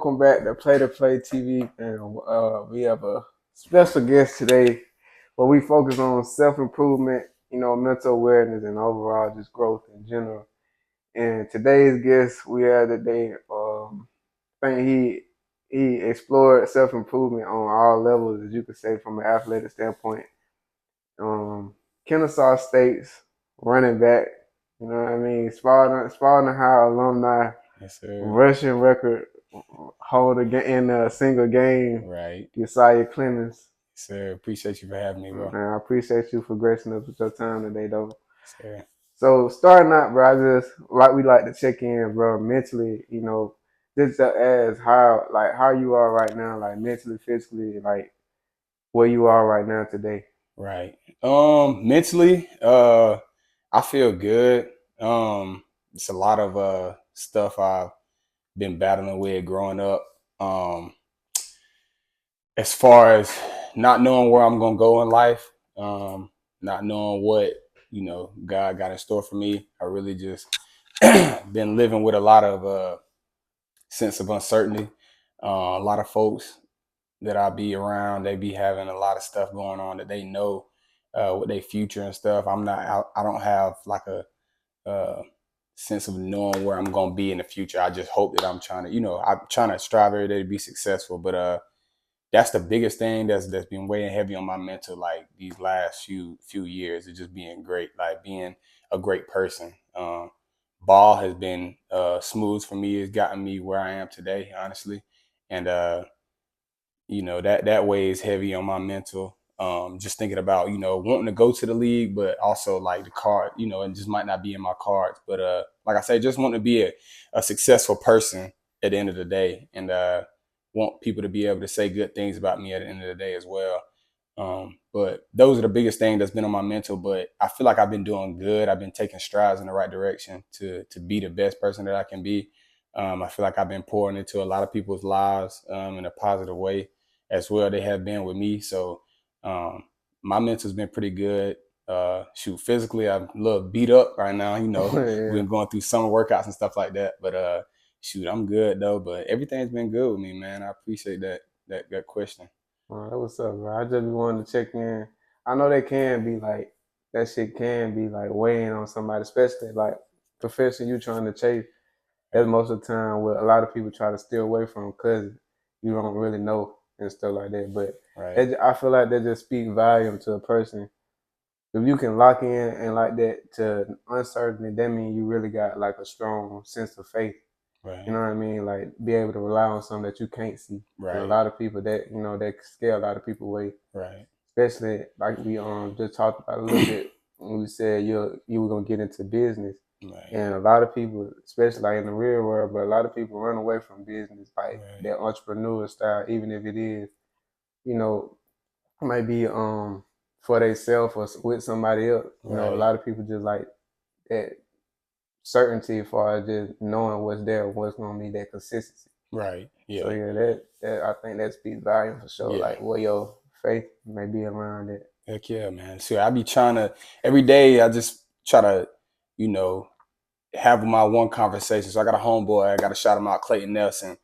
welcome back to Play to Play TV, and we have a special guest today where we focus on self improvement, mental awareness, and overall just growth in general. And today's guest we have today, I think he explored self improvement on all levels, as you could say, from an athletic standpoint. Um, Kennesaw State's running back, you know what I mean, Spalding High alumni, Yes, sir. rushing record holder in a single game, Right. Yesiah Clemons. Sir, appreciate you for having me, bro. Man, I appreciate you for gracing us with your time today, though. Sir. So starting out, bro, I just we like to check in, bro, mentally, just to ask how you are right now, like mentally, physically, like where you are right now today. Right. Mentally, I feel good. It's a lot of stuff I've been battling with growing up. As far as not knowing where I'm gonna go in life, not knowing what, God got in store for me. I really just been living with a lot of sense of uncertainty. A lot of folks that I be around, they be having a lot of stuff going on that they know with their future and stuff. I don't have like a sense of knowing where I'm gonna be in the future. I just hope that I'm trying to strive every day to be successful. But that's the biggest thing that's been weighing heavy on my mental, like these last few years. Is just being great, like being a great person. Ball has been smooth for me. It's gotten me where I am today, honestly, and that weighs heavy on my mental. Just thinking about wanting to go to the league, but also like the card, and just might not be in my cards. But like I say, just want to be a successful person at the end of the day, and want people to be able to say good things about me at the end of the day as well. But those are the biggest thing that's been on my mental. But I feel like I've been doing good. I've been taking strides in the right direction to be the best person that I can be. I feel like I've been pouring into a lot of people's lives in a positive way as well. They have been with me. So my mental's been pretty good. Physically, I'm a little beat up right now. Yeah. We've been going through summer workouts and stuff like that. But I'm good though. But everything's been good with me, man. I appreciate that question. That what's up, bro? I just be wanting to check in. I know that shit can be like weighing on somebody, especially like profession you trying to chase. That's most of the time what a lot of people try to steer away from because you don't really know and stuff like that. But Right. I feel like that just speak volume to a person. If you can lock in and like that to uncertainty, that means you really got like a strong sense of faith. Right. You know what I mean? Like be able to rely on something that you can't see. Right. And a lot of people that scare a lot of people away. Right. Especially like we just talked about a little bit when we said you were gonna get into business. Right. And a lot of people, especially like in the real world, but a lot of people run away from business, like Right. that entrepreneur style, even if it is, might be for themselves or with somebody else. A lot of people just like that certainty as far as just knowing what's there, what's gonna be that consistency. Right. Yeah. So yeah, that I think that speaks volume for sure. Yeah. Like where your faith may be around it. Heck yeah, man. So I be trying to every day. I just try to, have my one conversation. So I got a homeboy. I got to shout him out, Clayton Nelson.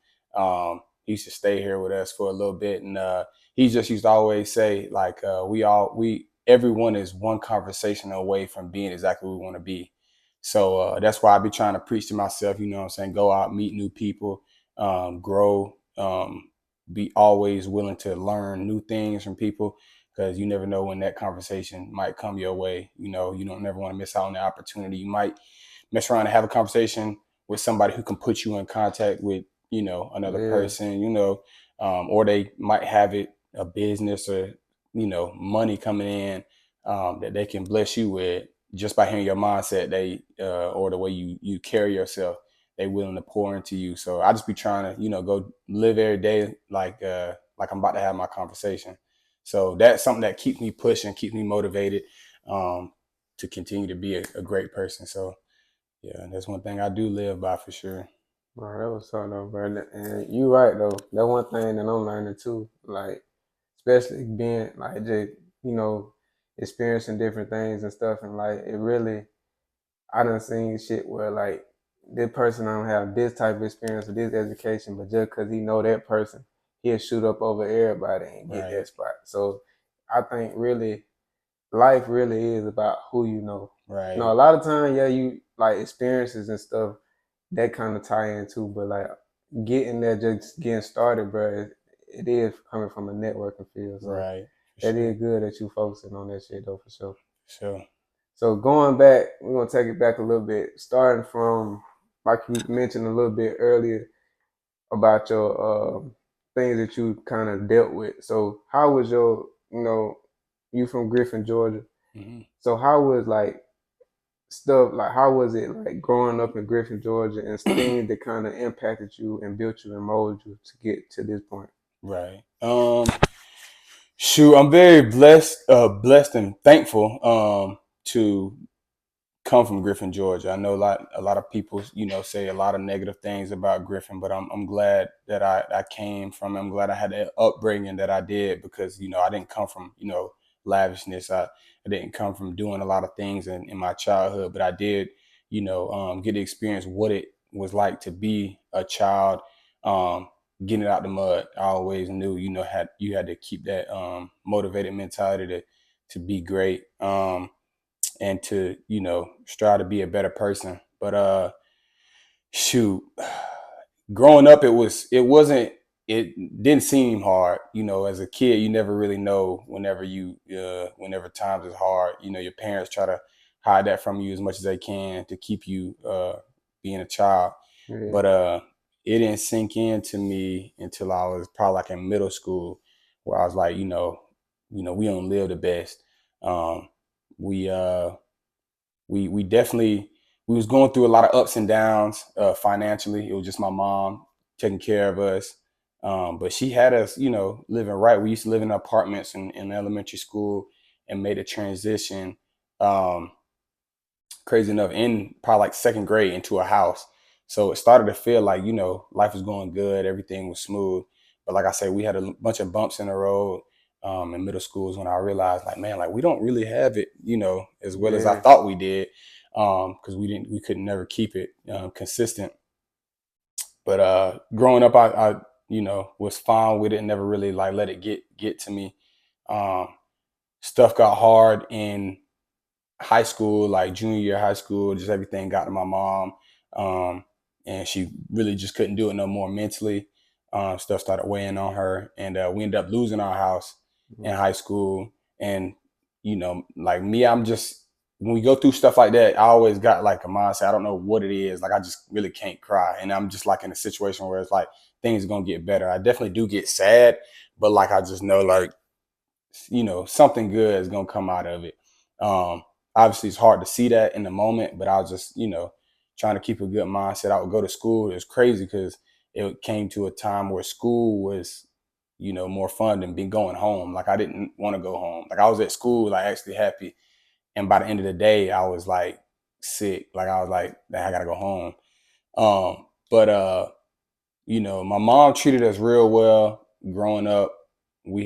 He used to stay here with us for a little bit, and he just used to always say, like, everyone is one conversation away from being exactly what we want to be. So that's why I be trying to preach to myself. You know what I'm saying? Go out, meet new people, grow, be always willing to learn new things from people because you never know when that conversation might come your way. You don't never want to miss out on the opportunity. You might mess around and have a conversation with somebody who can put you in contact with, another person, or they might have a business or, money coming in that they can bless you with just by hearing your mindset, or the way you carry yourself, they willing to pour into you. So I just be trying to, go live every day like I'm about to have my conversation. So that's something that keeps me pushing, keeps me motivated to continue to be a great person. So yeah, that's one thing I do live by for sure. Bro, that was something though, bro. And you right though. That one thing that I'm learning too, like especially being like just, experiencing different things and stuff and like it really I done seen shit where like this person don't have this type of experience or this education, but just because he know that person, he'll shoot up over everybody and get Right. that spot. So I think really life really is about who you know. You know, Right. a lot of times, yeah, you like experiences and stuff that kind of tie into, but like getting there, just getting started, bro, it is coming from a networking field. So Right. For that sure. is good that you focusing on that shit though, for sure. Sure. So going back, we're gonna take it back a little bit, starting from like you mentioned a little bit earlier about your things that you kind of dealt with. So how was your, you know, you from Griffin, Georgia? Mm-hmm. So how was like stuff like how was it like growing up in Griffin, Georgia, and things that kind of impacted you and built you and molded you to get to this point? Right. Shoot, I'm very blessed and thankful to come from Griffin, Georgia. I know a lot of people, say a lot of negative things about Griffin, but I'm glad that I came from. I'm glad I had the upbringing that I did because I didn't come from lavishness. I didn't come from doing a lot of things in my childhood, but I did get to experience what it was like to be a child. Getting it out the mud. I always knew had you had to keep that motivated mentality to be great. And to strive to be a better person. But shoot, growing up, it didn't seem hard. As a kid, you never really know whenever times is hard. Your parents try to hide that from you as much as they can to keep you being a child. Yeah, But it didn't sink into me until I was probably like in middle school, where I was like, we don't live the best. Um, we we definitely we was going through a lot of ups and downs financially. It was just my mom taking care of us, but she had us living right. We used to live in apartments in elementary school and made a transition, um, crazy enough, in probably like second grade into a house. So it started to feel like life was going good, everything was smooth. But like I said, we had a bunch of bumps in the road. In middle school is when I realized, like, man, like we don't really have it, as well as I yeah, thought we did, because we couldn't never keep it consistent. But growing up, I was fine with it, and never really like let it get to me. Um, Stuff got hard in high school, like junior year of high school. Just everything got to my mom, um, and she really just couldn't do it no more mentally. Stuff started weighing on her, and we ended up losing our house in mm, high school. And like me, I'm just when we go through stuff like that, I always got like a mindset. I don't know what it is. Like I just really can't cry, and I'm just like in a situation where it's like things are gonna get better. I definitely do get sad, but like I just know like something good is gonna come out of it. Um, Obviously, it's hard to see that in the moment, but I was just trying to keep a good mindset. I would go to school. It was crazy because it came to a time where school was more fun than being going home. Like I didn't want to go home. Like I was at school, like actually happy, and by the end of the day, I was like sick. Like I was like, I gotta go home. But my mom treated us real well growing up. We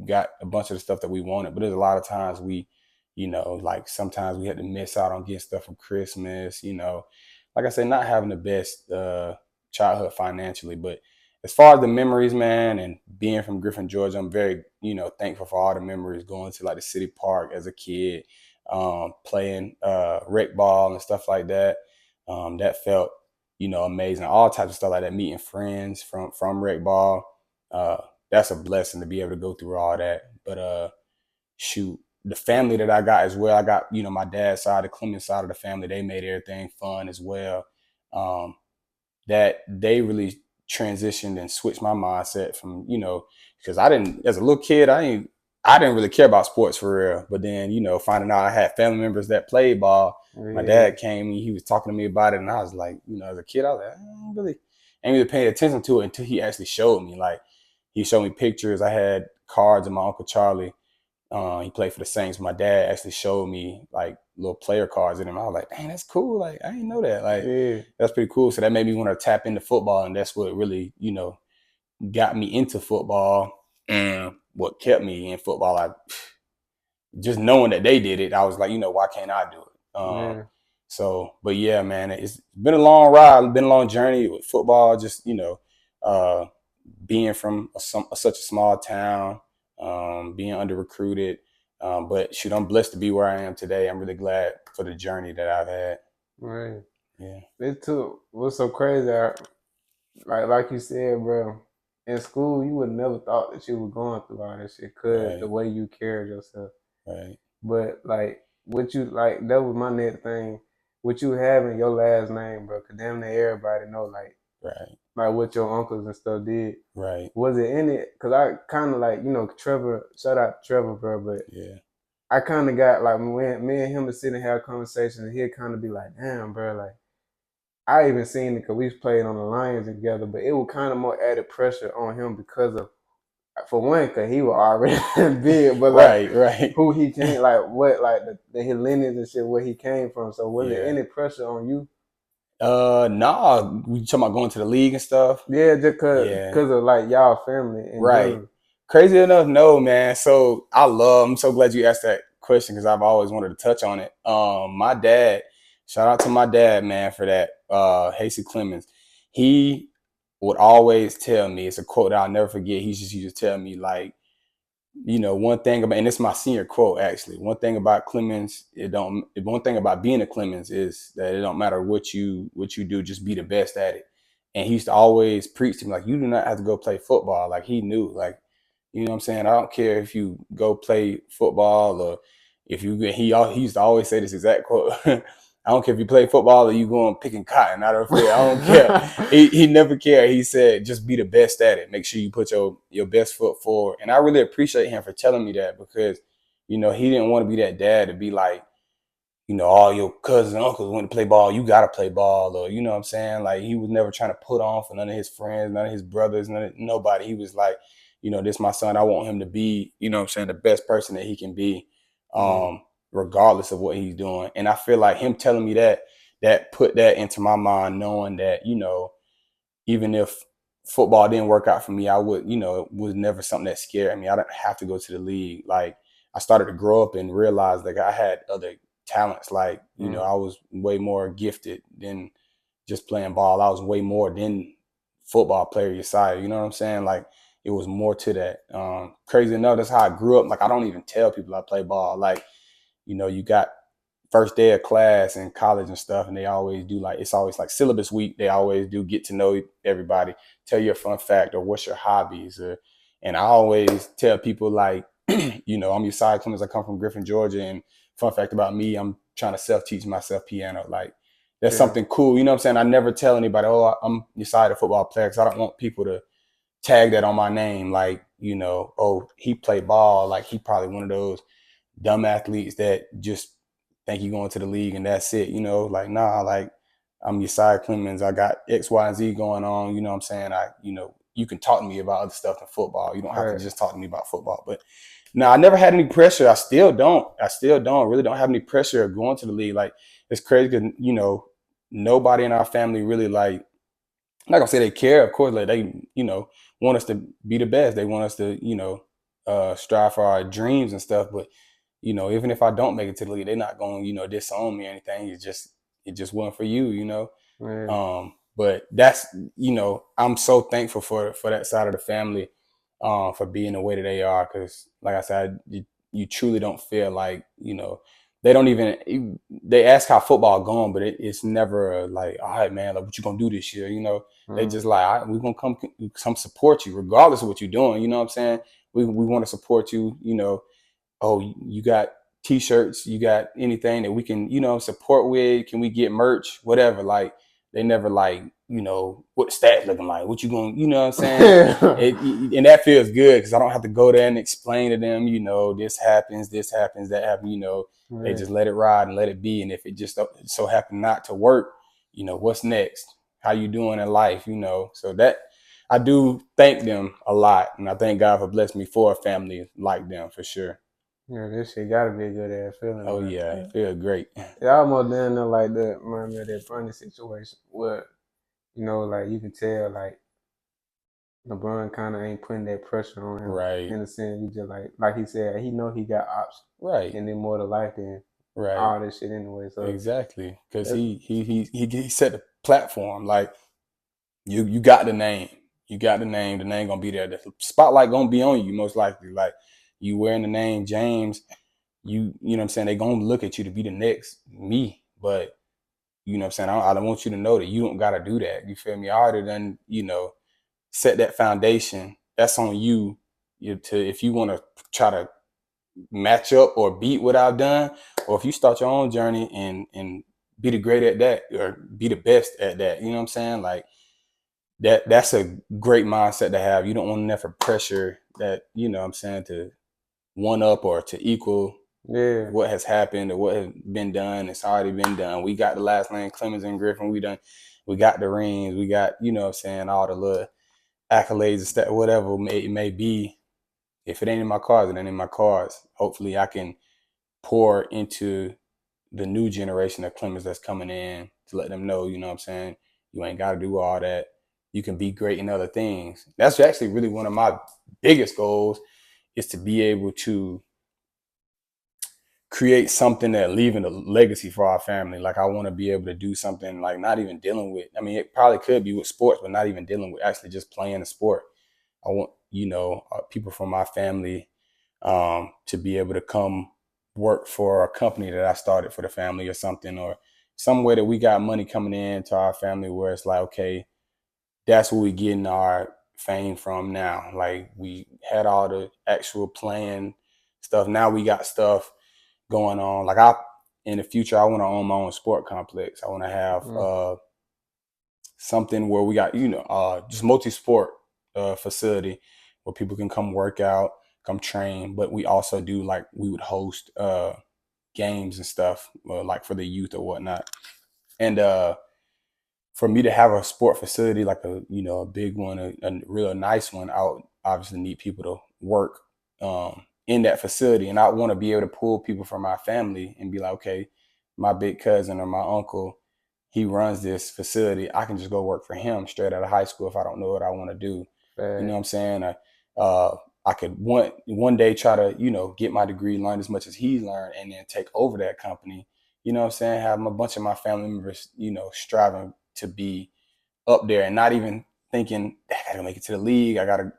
got a bunch of the stuff that we wanted, but there's a lot of times like sometimes we had to miss out on getting stuff for Christmas. Like I said, not having the best childhood financially, but as far as the memories, man, and being from Griffin, Georgia, I'm very thankful for all the memories going to like the city park as a kid, playing rec ball and stuff like that. That felt amazing. All types of stuff like that. Meeting friends from rec ball. Uh, that's a blessing to be able to go through all that. But shoot, the family that I got as well. I got my dad's side, the Clemons side of the family. They made everything fun as well. Um, that they really transitioned and switched my mindset from because I didn't as a little kid I didn't really care about sports for real. But then finding out I had family members that played ball. My yeah, dad came and he was talking to me about it, and I was like, as a kid, I was like, I ain't really paying attention to it until he actually showed me. Like he showed me pictures. I had cards of my Uncle Charlie. He played for the Saints. My dad actually showed me like little player cards in them. I was like, dang, that's cool. Like I didn't know that. Like yeah, that's pretty cool. So that made me want to tap into football, and that's what really got me into football and what kept me in football. I just knowing that they did it, I was like, why can't I do it? yeah. So, but yeah, man, it's been a long ride, been a long journey with football. Just uh, being from such a small town, being under recruited. But shoot, I'm blessed to be where I am today. I'm really glad for the journey that I've had. Right. Yeah, It took what's so crazy. Like you said, bro. In school, you would never thought that you were going through all that shit, cause the right, way you carried yourself. right, But like, what you like, that was my next thing. What you having your last name, bro? Cause damn near everybody know right, like what your uncles and stuff did. right. Was it in it? Cause I kind of like Trevor. Shout out to Trevor, bro. But Yeah, I kind of got like when me and him would sit and have conversations, and he'd kind of be like, "Damn, bro, like." I even seen it because we played on the Lions together, but it was kind of more added pressure on him because of, for one, because he was already big, but like right, right. who he came, like what, like his lineage and shit, where he came from. So was there Yeah. any pressure on you? Nah, we talking about going to the league and stuff. Yeah, just Yeah, cause of like y'all family in right. general. Crazy enough, no, man. So I'm so glad you asked that question because I've always wanted to touch on it. My dad, shout out to my dad, man, for that. Hasty Clemons. He would always tell me, it's a quote that I'll never forget. He just used to tell me, like, one thing about, and it's my senior quote actually. One thing about Clemons, one thing about being a Clemons is that it don't matter what you do, just be the best at it. And he used to always preach to me like, you do not have to go play football. Like he knew, like, you know what I'm saying? I don't care if you go play football or if you he used to always say this exact quote. I don't care if you play football or you going picking cotton out of the field. I don't care. He never cared. He said, just be the best at it. Make sure you put your best foot forward. And I really appreciate him for telling me that because, he didn't want to be that dad to be like, all your cousins and uncles want to play ball, you gotta play ball, or you know what I'm saying? Like he was never trying to put on for none of his friends, none of his brothers, nobody. He was like, this is my son. I want him to be, what I'm saying, the best person that he can be, Mm, regardless of what he's doing. And I feel like him telling me that put that into my mind, knowing that, even if football didn't work out for me, I would, it was never something that scared me. I didn't have to go to the league. Like I started to grow up and realize like I had other talents. Like, mm, I was way more gifted than just playing ball. I was way more than football player Yesiah. You know what I'm saying? Like it was more to that. Crazy enough, that's how I grew up. Like I don't even tell people I play ball. Like, you got first day of class in college and stuff, and they always do like it's always like syllabus week. They always do get to know everybody, tell you a fun fact or what's your hobbies. And I always tell people like, I'm Yesiah Clemons. I come from Griffin, Georgia, and fun fact about me, I'm trying to self teach myself piano. Like that's yeah, something cool. You know what I'm saying? I never tell anybody, oh, I'm Yesiah the football player, because I don't want people to tag that on my name. Like, oh, he played ball. Like he probably one of those dumb athletes that just think you going to the league and that's it, like nah, like I'm Yesiah Clemons. I got X, Y, and Z going on. You know what I'm saying? You can talk to me about other stuff in football. You don't have to right, just talk to me about football. But no, I never had any pressure. I still don't. Really don't have any pressure of going to the league. Like it's crazy because, nobody in our family really like, I'm not gonna say they care, of course, like they, want us to be the best. They want us to, strive for our dreams and stuff. But even if I don't make it to the league, they're not going to, disown me or anything. It just wasn't for you, yeah, But that's, I'm so thankful for that side of the family, for being the way that they are. Cause like I said, you truly don't feel like, they don't even, they ask how football going, but it's never like, all right, man, like what you gonna do this year? They mm, just like, all right, we're gonna come support you regardless of what you're doing. You know what I'm saying? We want to support you, oh, you got t-shirts, you got anything that we can, support with, can we get merch, whatever. Like they never like, what the stats looking like, what you going, you know what I'm saying? yeah, And that feels good because I don't have to go there and explain to them, this happens, that happens, they right, just let it ride and let it be. And if it just so happen not to work, what's next, how you doing in life, so that I do thank them a lot, and I thank God for blessing me for a family like them for sure. yeah. This shit gotta be a good ass feeling, Oh but yeah, it feels great. it almost down there like that. Remind me of that funny situation where like you can tell like LeBron kind of ain't putting that pressure on him Right, in a sense. He just like he said, he know he got options right, and then more to life than. Right. all this shit anyway. So Exactly. Because that's, he set the platform. Like you got the name. You got the name. The name gonna be there. The spotlight gonna be on you most likely. Like you wearing the name James. You know what I'm saying? They gonna look at you to be the next me. But you know what I'm saying? I don't want you to know that you don't gotta do that. You feel me? I already done, set that foundation. That's on you. If you want to try to match up or beat what I've done, or if you start your own journey and be the great at that or be the best at that, you know what I'm saying? Like that's a great mindset to have. You don't want to never pressure that, you know what I'm saying, to one up or to equal yeah, what has happened or what has been done. It's already been done. We got the last name Clemons and Griffin. We got the rings. We got, you know what I'm saying, all the little accolades and stuff, whatever it may be. If it ain't in my cards, it ain't in my cards. Hopefully I can pour into the new generation of Clemens that's coming in to let them know, you know what I'm saying, you ain't got to do all that. You can be great in other things. That's actually really one of my biggest goals, is to be able to create something that leaving a legacy for our family. Like I want to be able to do something like not even dealing with, I mean, it probably could be with sports, but not even dealing with actually just playing a sport. I want, people from my family to be able to come work for a company that I started for the family or something, or some way that we got money coming in to our family where it's like, okay, that's where we getting our fame from now. Like we had all the actual playing stuff. Now we got stuff going on. Like in the future, I want to own my own sport complex. I want to have something where we got, just multi-sport facility where people can come work out, come train. But we also do, like, we would host games and stuff, like for the youth or whatnot. And for me to have a sport facility, like a big one, a real nice one, I would obviously need people to work in that facility. And I want to be able to pull people from my family and be like, okay, my big cousin or my uncle, he runs this facility. I can just go work for him straight out of high school if I don't know what I want to do. You know what I'm saying? I could one day try to, get my degree, learn as much as he learned, and then take over that company. You know what I'm saying? Have a bunch of my family members, striving to be up there and not even thinking, I gotta make it to the league. I gotta,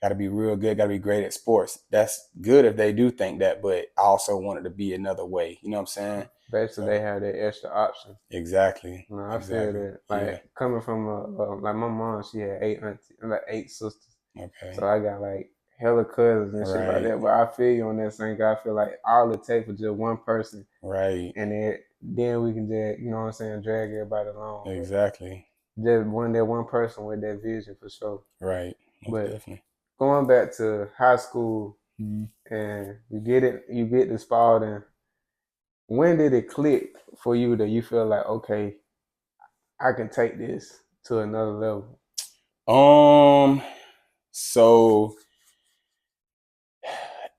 gotta be real good, gotta be great at sports. That's good if they do think that, but I also want it to be another way. You know what I'm saying? basically So they have that extra option. exactly. No, I feel Exactly. that. Yeah. Like coming from like my mom, she had 8 aunties, like 8 sisters. So Okay. I got like hella cousins and shit like Right. that. But I feel you on that same guy. I feel like all it takes for just one person, Right. and then we can just, you know what I'm saying, drag everybody along. But Exactly. just one person with that vision for sure. Right. Most But definitely. going back to high school and you get to Spalding. When did it click for you that you feel like, okay, I can take this to another level? So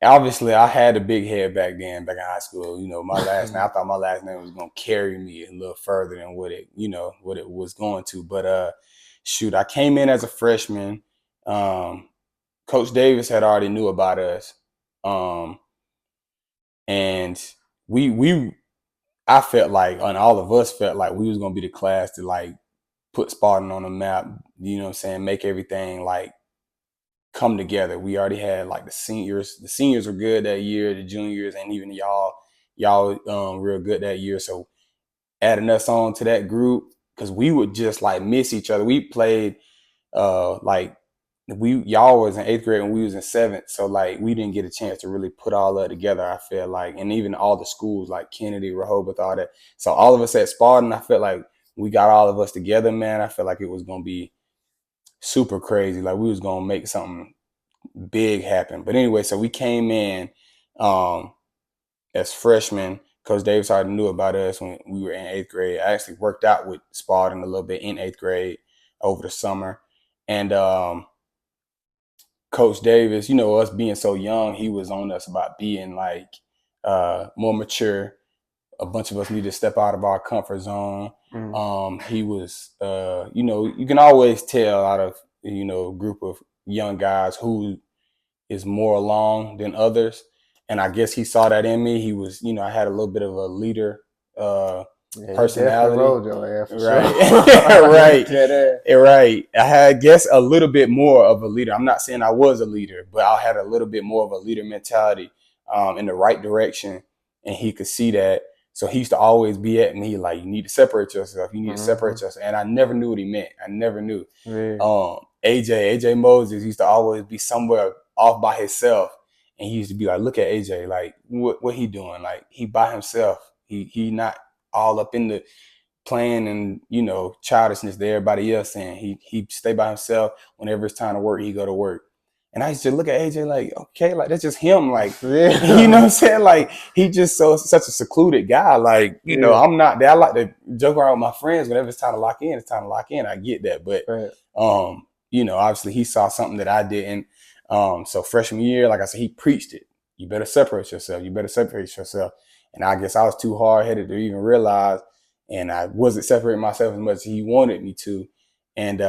obviously I had a big head back then, back in high school. My last name, I thought my last name was gonna carry me a little further than what it was going to. But shoot, I came in as a freshman. Coach Davis had already knew about us. And we I felt like, and all of us felt like, we was gonna be the class to like put Spartan on the map, you know what I'm saying, make everything like come together. We already had like the seniors. The seniors were good that year, the juniors, and even y'all real good that year. So adding us on to that group, because we would just like miss each other. We played like y'all was in 8th grade and we was in 7th, so like we didn't get a chance to really put all that together, I feel like. And even all the schools like Kennedy, Rehoboth, all that. So all of us at Spartan, I felt like we got all of us together, man. I felt like it was gonna be super crazy. Like we was gonna make something big happen. But anyway, so we came in um, as freshmen. Coach Davis already knew about us when we were in 8th grade. I actually worked out with Spartan a little bit in 8th grade over the summer. And Coach Davis, us being so young, he was on us about being like more mature. A bunch of us need to step out of our comfort zone. He was, you can always tell out of, a group of young guys who is more along than others. And I guess he saw that in me. He was, I had a little bit of a leader Yeah, he definitely personality. rolled your ass for Right. sure. Right. Yeah, Right. I had, I guess, a little bit more of a leader. I'm not saying I was a leader, but I had a little bit more of a leader mentality in the right direction. And he could see that. So he used to always be at me like, you need to separate yourself. You need to separate yourself. And I never knew what he meant. I never knew. yeah. AJ Moses used to always be somewhere off by himself. And he used to be like, look at AJ, like what he doing? Like he by himself. He not all up in the playing and childishness to everybody else, and he stay by himself. Whenever it's time to work, he go to work. And I used to look at AJ like, okay, like that's just him, like Yeah. you know what I'm saying, like he just such a secluded guy, like Yeah. I'm not there. I like to joke around with my friends. Whenever it's time to lock in, it's time to lock in. I get that, but Right. obviously he saw something that I didn't. So freshman year, like I said, he preached it. You better separate yourself. You better separate yourself. And I guess I was too hard headed to even realize. And I wasn't separating myself as much as he wanted me to, and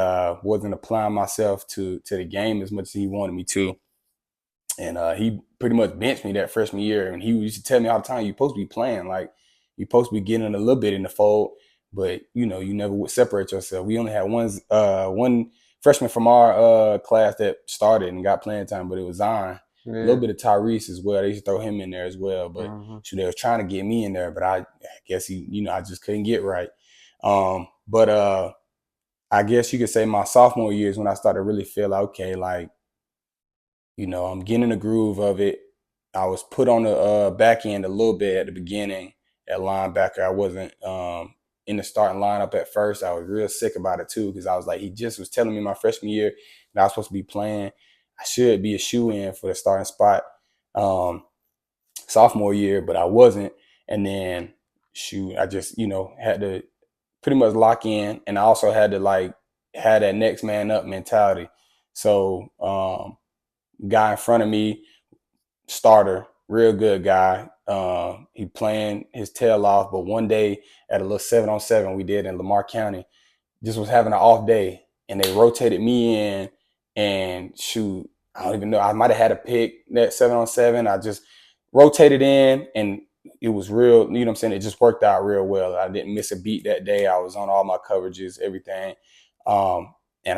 wasn't applying myself to the game as much as he wanted me to. And he pretty much benched me that freshman year. And he used to tell me all the time, you're supposed to be playing. Like, you're supposed to be getting a little bit in the fold, but, you never would separate yourself. We only had one freshman from our class that started and got playing time, but it was Zion. Yeah. A little bit of Tyrese as well. They used to throw him in there as well. But they were trying to get me in there, but I guess I just couldn't get right. But I guess you could say my sophomore year is when I started to really feel like, okay, like, I'm getting in the groove of it. I was put on the back end a little bit at the beginning at linebacker. I wasn't in the starting lineup at first. I was real sick about it too, because I was like, he just was telling me my freshman year that I was supposed to be playing. I should be a shoe-in for the starting spot sophomore year, but I wasn't. And then, I just, had to pretty much lock in. And I also had to, like, have that next man up mentality. So guy in front of me, starter, real good guy. He playing his tail off, but one day at a little 7-on-7 we did in Lamar County, just was having an off day, and they rotated me in, and shoot, I don't even know. I might have had a pick that 7-on-7. I just rotated in, and it was real. You know what I'm saying? It just worked out real well. I didn't miss a beat that day. I was on all my coverages, everything. And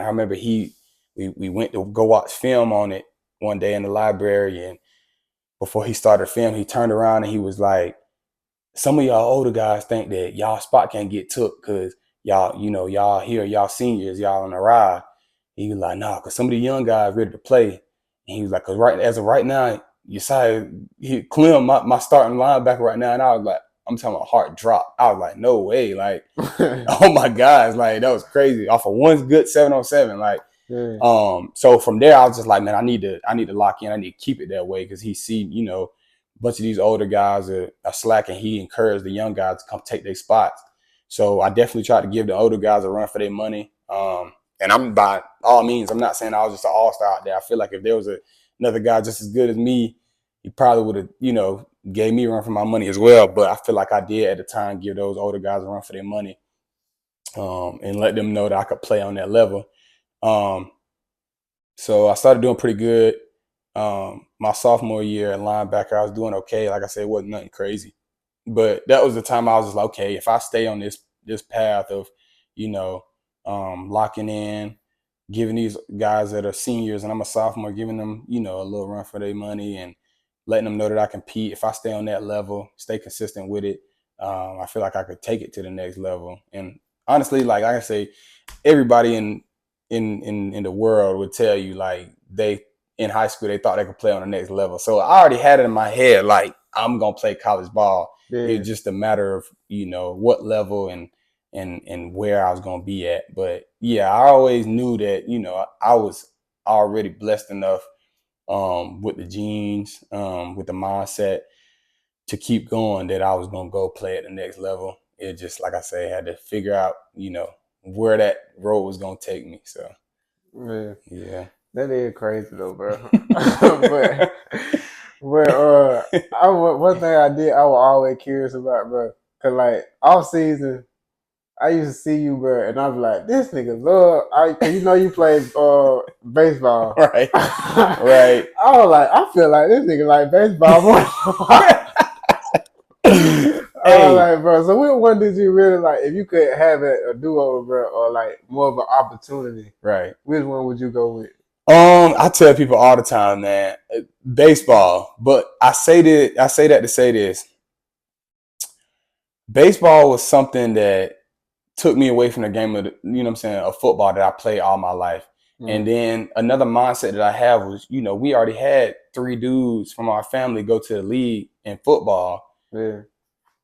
I remember we went to go watch film on it one day in the library, and before he started film, he turned around and he was like, some of y'all older guys think that y'all spot can't get took because y'all, y'all here, y'all seniors, y'all on the ride. He was like, nah, because some of the young guys ready to play. And he was like, because as of right now, Yesiah, Clemons, my starting linebacker right now. And I was like, I'm talking about heart drop. I was like, no way. Like, oh my gosh, like that was crazy. Off of one good 7-on-7. Like, Yeah. So from there, I was just like, man, I need to lock in. I need to keep it that way, because he see, a bunch of these older guys are slacking. He encouraged the young guys to come take their spots. So I definitely tried to give the older guys a run for their money. And I'm, by all means, I'm not saying I was just an all-star out there. I feel like if there was another guy just as good as me, he probably would have, gave me a run for my money as well. But I feel like I did at the time give those older guys a run for their money, and let them know that I could play on that level. So I started doing pretty good. My sophomore year at linebacker, I was doing okay. Like I said, it wasn't nothing crazy, but that was the time I was just like, okay, if I stay on this path of, locking in, giving these guys that are seniors and I'm a sophomore, giving them, a little run for their money and letting them know that I compete. If I stay on that level, stay consistent with it, I feel like I could take it to the next level. And honestly, like I say, everybody in the world would tell you, like, they in high school they thought they could play on the next level. So I already had it in my head, like, I'm gonna play college ball. Yeah. It's just a matter of what level and where I was gonna be at. But yeah, I always knew that I was already blessed enough with the genes, with the mindset to keep going, that I was gonna go play at the next level. It just, like I say, had to figure out where that road was gonna take me. So yeah, that is crazy though, bro. but one thing I was always curious about, bro, cause like off season, I used to see you, bro, and I was like, this nigga love. Cause you know you played baseball. Right. I Right. was like, I feel like this nigga like baseball more. I was Hey, like, bro. So which one did you really like? If you could have it a do over, bro, or like more of an opportunity, right. which one would you go with? I tell people all the time, man, baseball. But I say that to say this. Baseball was something that took me away from the game of, you know what I'm saying, of football that I played all my life. And Mm, then another mindset that I have was, we already had 3 dudes from our family go to the league in football. yeah,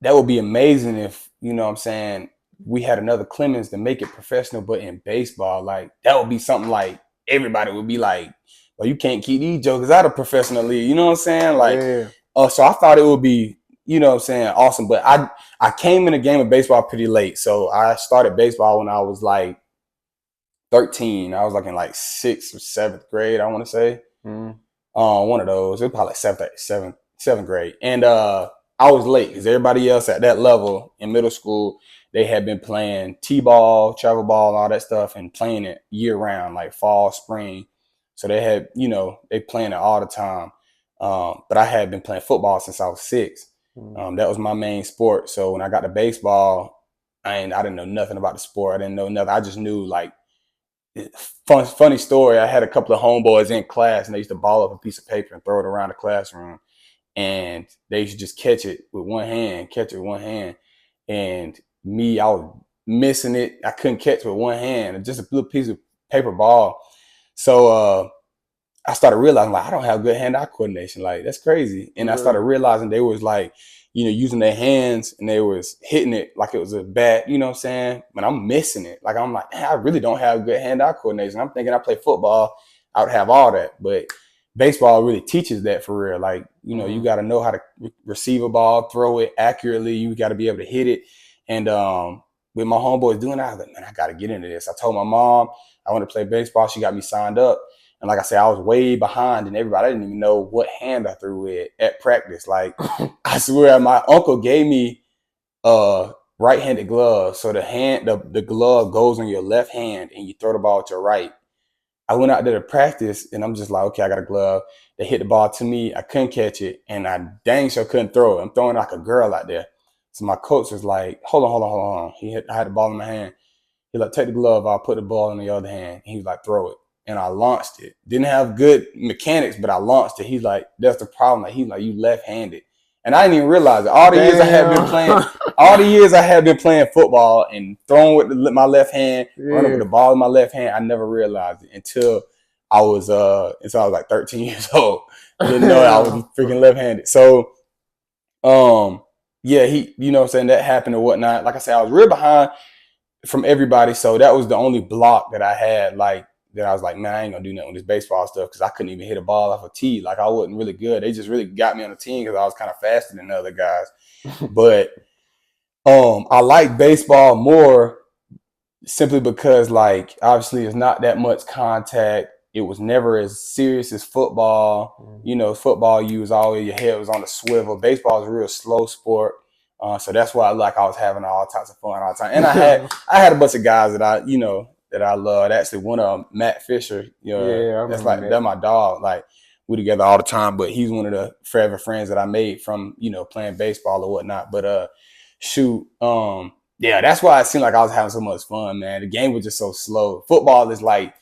That would be amazing if, you know what I'm saying, we had another Clemons to make it professional, but in baseball, like that would be something like everybody would be like, well, you can't keep these jokers out of professional league. You know what I'm saying? Like, yeah. so I thought it would be, you know what I'm saying, awesome. But I came in the game of baseball pretty late. So I started baseball when I was like 13. I was like in like 6th or 7th grade, I want to say. Mm, One of those. It was probably like seventh grade. And I was late because everybody else at that level in middle school, they had been playing T-ball, travel ball, all that stuff, and playing it year round, like fall, spring. So they had, they playing it all the time. But I had been playing football since I was 6. mm. That was my main sport. So when I got to baseball, I didn't know nothing about the sport. I didn't know nothing. I just knew like funny story. I had a couple of homeboys in class, and they used to ball up a piece of paper and throw it around the classroom. And they used to just catch it with one hand. And me, I was missing it. I couldn't catch with one hand, just a little piece of paper ball. So I started realizing like I don't have good hand-eye coordination. Like that's crazy. And I Really? started realizing they was like, using their hands and they was hitting it like it was a bat, you know what I'm saying? But I'm missing it. Like I'm like, I really don't have good hand-eye coordination. I'm thinking I play football, I would have all that. But baseball really teaches that for real. Like, you Mm-hmm. got to know how to receive a ball, throw it accurately. You got to be able to hit it. And with my homeboys doing that, I was like, man, I got to get into this. I told my mom I want to play baseball. She got me signed up. And like I said, I was way behind and everybody. I didn't even know what hand I threw it at practice. Like I swear my uncle gave me a right-handed glove. So the glove goes on your left hand and you throw the ball with your right. I went out there to practice and I'm just like, okay, I got a glove. They hit the ball to me. I couldn't catch it. And I dang sure couldn't throw it. I'm throwing like a girl out there. So my coach was like, hold on. I had the ball in my hand. He like, take the glove, I'll put the ball in the other hand. He was like, throw it. And I launched it. Didn't have good mechanics, but I launched it. He's like, that's the problem. Like, he's like, you left-handed. And I didn't even realize it. Damn. All the years I had been playing football and throwing with my left hand, running with Yeah. the ball in my left hand, I never realized it until I was like 13 years old. I didn't know I was Damn. freaking left-handed. So, yeah, you know what I'm saying, that happened or whatnot. Like I said, I was real behind from everybody. So that was the only block that I had, like, that I was like, man, I ain't gonna do nothing with this baseball stuff because I couldn't even hit a ball off a tee. Like I wasn't really good. They just really got me on the team because I was kind of faster than the other guys. But I like baseball more simply because, like, obviously it's not that much contact. It was never as serious as football. Football, you was always, your head was on the swivel. Baseball is a real slow sport. So that's why I was having all types of fun all the time. And I had a bunch of guys that I loved. Actually, one of them, Matt Fisher, Yeah, I that's remember like, that's my dog. Like, we together all the time, but he's one of the forever friends that I made from, playing baseball or whatnot. But shoot, yeah, that's why it seemed like I was having so much fun, man. The game was just so slow. Football is like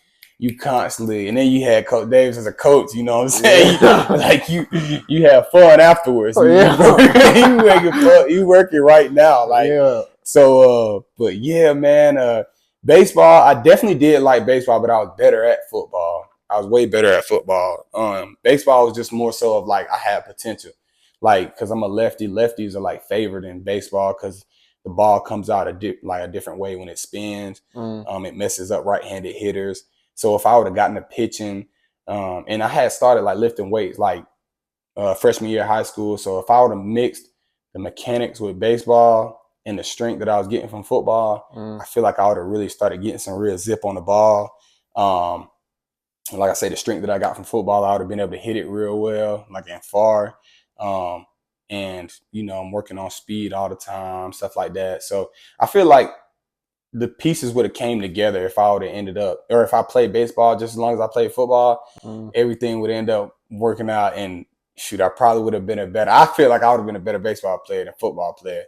you constantly, and then you had Coach Davis as a coach. You know what I'm saying? Yeah. Like you have fun afterwards. Oh, yeah. You working right now, like Yeah. so. But yeah, man. Baseball, I definitely did like baseball, but I was better at football. I was way better at football. Baseball was just more so of like I had potential, like because I'm a lefty. Lefties are like favored in baseball because the ball comes out a different way when it spins. Mm. It messes up right-handed hitters. So if I would have gotten to pitching, and I had started like lifting weights like freshman year of high school. So if I would have mixed the mechanics with baseball and the strength that I was getting from football, Mm. I feel like I would have really started getting some real zip on the ball. Like I say, the strength that I got from football, I would have been able to hit it real well, like and far. And I'm working on speed all the time, stuff like that. So I feel like the pieces would have came together if I would have ended up, or if I played baseball just as long as I played football, Mm. everything would end up working out. And shoot, I probably would have been a better. I feel like I would have been a better baseball player than football player.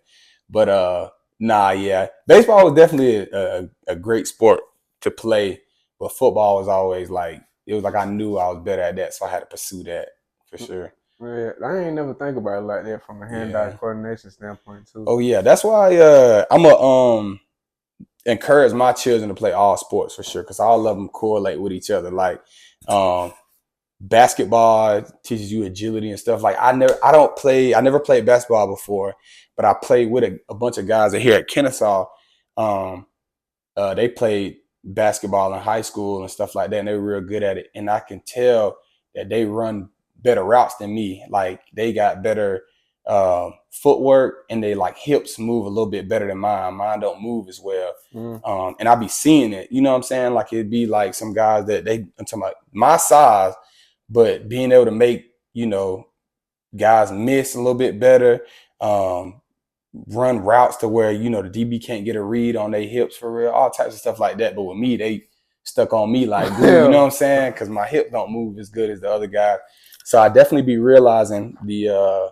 But nah, yeah, baseball was definitely a great sport to play, but football was always like it was like I knew I was better at that, so I had to pursue that for sure. Yeah, I ain't never think about it like that from a hand-eye Yeah. coordination standpoint too. Oh yeah, that's why I'm a encourage my children to play all sports for sure because all of them correlate with each other. Like um, basketball teaches you agility and stuff. Like I never played basketball before, but I played with a bunch of guys that here at Kennesaw. Um, they played basketball in high school and stuff like that, and they were real good at it. And I can tell that they run better routes than me. Like they got better footwork, and they like hips move a little bit better than mine. Mine don't move as well. Mm. And I be seeing it. You know what I'm saying? Like it'd be like some guys that I'm talking about my size, but being able to make guys miss a little bit better. Run routes to where the DB can't get a read on their hips for real, all types of stuff like that. But with me, they stuck on me like glue. You know what I'm saying? Because my hip don't move as good as the other guys. So I definitely be realizing the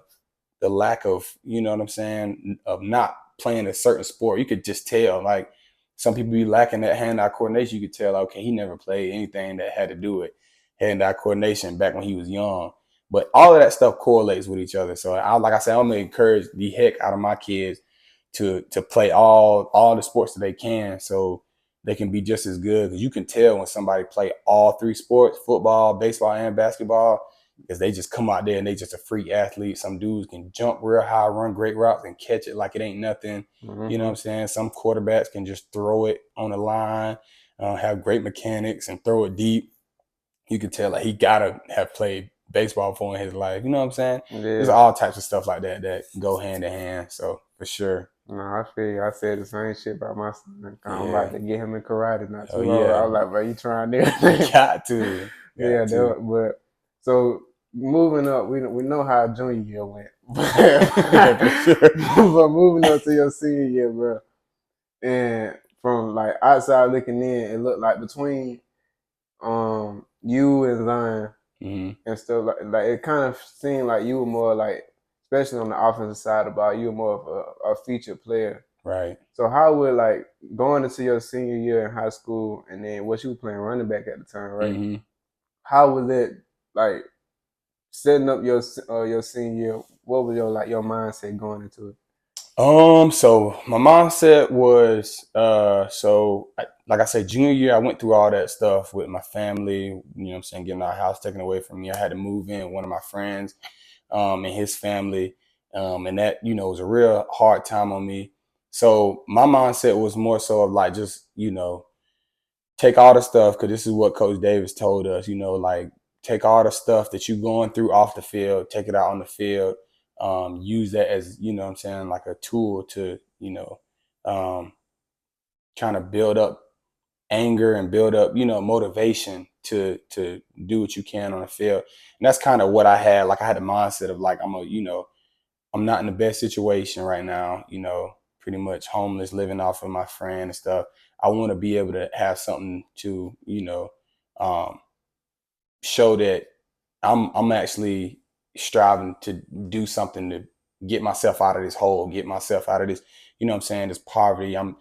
lack of what I'm saying of not playing a certain sport. You could just tell like some people be lacking that hand-eye coordination. You could tell okay, he never played anything that had to do with hand-eye coordination back when he was young. But all of that stuff correlates with each other. So like I said, I'm gonna encourage the heck out of my kids to play all the sports that they can, so they can be just as good. Because you can tell when somebody play all three sports: football, baseball, and basketball. Because they just come out there and they just a freak athlete. Some dudes can jump real high, run great routes, and catch it like it ain't nothing. Mm-hmm. You know what I'm saying? Some quarterbacks can just throw it on the line, have great mechanics, and throw it deep. You can tell like he gotta have played baseball before in his life. You know what I'm saying? Yeah. There's all types of stuff like that go hand in hand. So for sure. No, I feel you. I said the same shit about my son. I'm Yeah. about to get him in karate not too Oh long. I yeah. was like, bro, you trying there? Got to. Yeah, Got to. but so moving up, we know how junior year went, Yeah, for sure. but moving up to your senior year, bro, and from like outside looking in, it looked like between you and Zion Mm-hmm. and stuff like it kind of seemed like you were more like, especially on the offensive side, about you were more of a featured player. Right. So how would like going into your senior year in high school, and then what you were playing running back at the time, right? Mm-hmm. How was it like setting up your senior year? What was your mindset going into it? So my mindset was like I said, junior year I went through all that stuff with my family, you know what I'm saying, getting our house taken away from me. I had to move in with one of my friends, and his family. And that, was a real hard time on me. So my mindset was more so of like just, take all the stuff, because this is what Coach Davis told us, like take all the stuff that you're going through off the field, take it out on the field, use that as, what I'm saying, like a tool to, um, kind of build up anger and build up, motivation to do what you can on the field. And that's kind of what I had. Like I had the mindset of like, I'm not in the best situation right now, pretty much homeless, living off of my friend and stuff. I want to be able to have something to, um, show that I'm actually striving to do something to get myself out of this hole, get myself out of this, what I'm saying, this poverty. I'm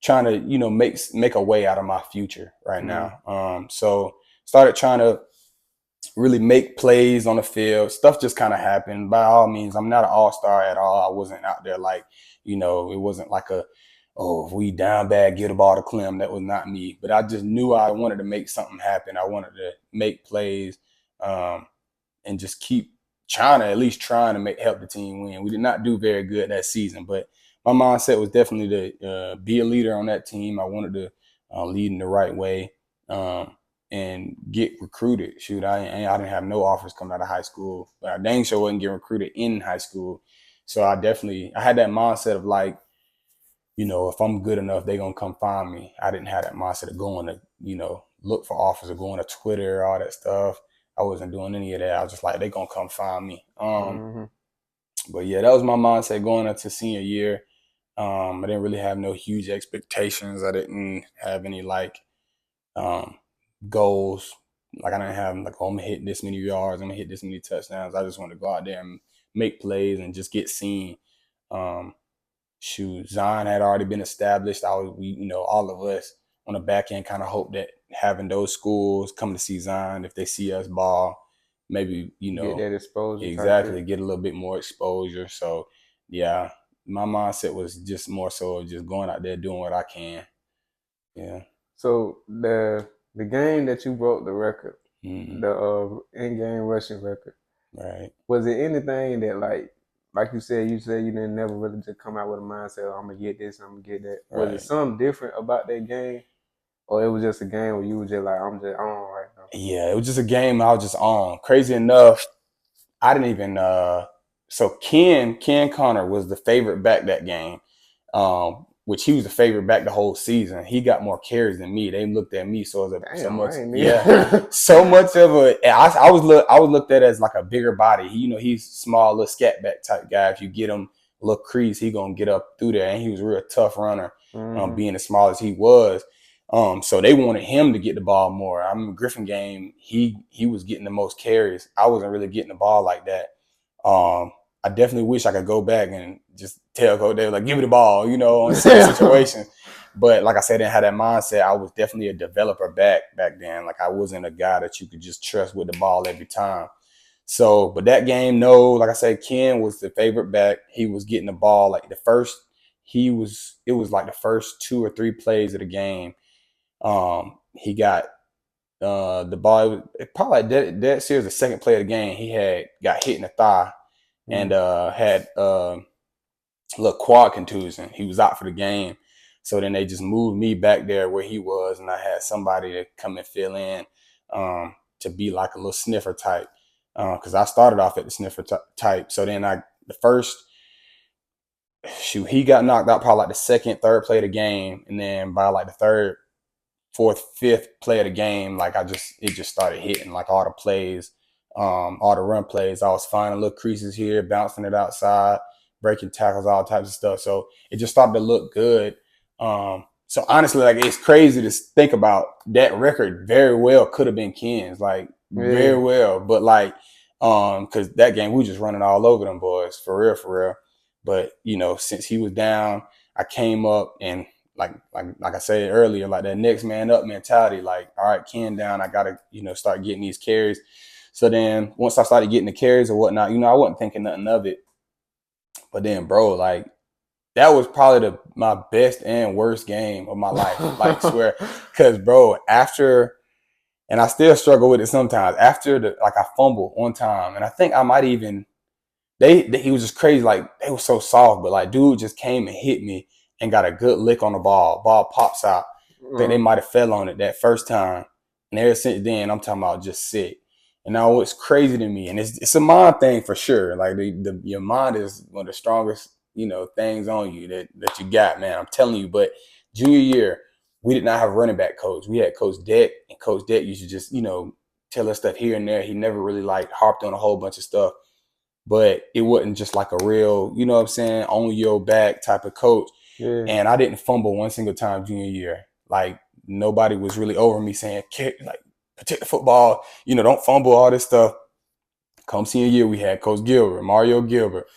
trying to, make a way out of my future right now. So started trying to really make plays on the field. Stuff just kind of happened. By all means, I'm not an all-star at all. I wasn't out there like, it wasn't like if we down bad, get a ball to Clem. That was not me. But I just knew I wanted to make something happen. I wanted to make plays, and just keep at least trying to help the team win. We did not do very good that season, but my mindset was definitely to be a leader on that team. I wanted to lead in the right way. And get recruited. Shoot, I didn't have no offers coming out of high school, but I dang sure wasn't getting recruited in high school. So I had that mindset of like, if I'm good enough, they're gonna come find me. I didn't have that mindset of going to, look for offers or going to Twitter, all that stuff. I wasn't doing any of that. I was just like, they're gonna come find me. But yeah, that was my mindset going into senior year. I didn't really have no huge expectations. I didn't have any like um, goals. Like I didn't have like, oh, I'm gonna hit this many yards, I'm gonna hit this many touchdowns. I just wanted to go out there and make plays and just get seen. Um, Zion had already been established. All of us on the back end kind of hope that having those schools come to see Zion, if they see us ball, maybe, Get that exposure type exactly, shit. get a little bit more exposure. So yeah, my mindset was just more so just going out there doing what I can. Yeah. So the game that you broke the record, Mm-hmm. the in-game rushing record, Right. was it anything that like you said you didn't never really just come out with a mindset, oh, I'm gonna get this, I'm gonna get that. Was it Right. something different about that game, or it was just a game where you were just like, I'm just on right now? Yeah, it was just a game I was just on. Crazy enough, I didn't even so Ken Connor was the favorite back that game. Which he was the favorite back the whole season. He got more carries than me. They looked at me so so Damn, much, I ain't yeah, so much of a. I was looked at as like a bigger body. He's small, little scat back type guy. If you get him a little crease, he gonna get up through there, and he was a real tough runner, mm-hmm. being as small as he was. So they wanted him to get the ball more. I mean, Griffin game, he was getting the most carries. I wasn't really getting the ball like that. I definitely wish I could go back and just tell Coach Davis, like, give me the ball, on certain situations. But like I said, I didn't have that mindset. I was definitely a developer back then. Like I wasn't a guy that you could just trust with the ball every time. So, but that game, no, like I said, Ken was the favorite back. He was getting the ball like it was like the first 2 or 3 plays of the game. He got the ball, probably like that series, the second play of the game, he had got hit in the thigh and had a little quad contusion. He was out for the game. So then they just moved me back there where he was, and I had somebody to come and fill in to be like a little sniffer type. Because I started off at the sniffer type. So then he got knocked out probably like the second, third play of the game. And then by like the third, fourth, fifth play of the game, like it just started hitting like all the plays, all the run plays. I was finding little creases here, bouncing it outside, breaking tackles, all types of stuff. So it just started to look good. So honestly, like it's crazy to think about that record very well could have been Ken's, like very well. But like, because that game we just running all over them boys for real, for real. But since he was down, I came up and like I said earlier, like that next man up mentality. Like, all right, Ken down, I gotta start getting these carries. So then once I started getting the carries or whatnot, I wasn't thinking nothing of it. But then, bro, like that was probably my best and worst game of my life. Like, swear, because bro, and I still struggle with it sometimes. After I fumbled one time, and I think I might even he was just crazy. Like they were so soft, but like dude just came and hit me and got a good lick on the ball. Ball pops out. I think they might have fell on it that first time. And ever since then, I'm talking about just sick. And now it's crazy to me. And it's a mind thing for sure. Like your mind is one of the strongest, things on you that you got, man. I'm telling you. But junior year, we did not have a running back coach. We had Coach Deck, and Coach Deck used to just, tell us stuff here and there. He never really like harped on a whole bunch of stuff. But it wasn't just like a real, on your back type of coach. Yeah. And I didn't fumble one single time junior year. Like nobody was really over me saying, like, protect the football, don't fumble, all this stuff. Come senior year, we had Coach Gilbert, Mario Gilbert.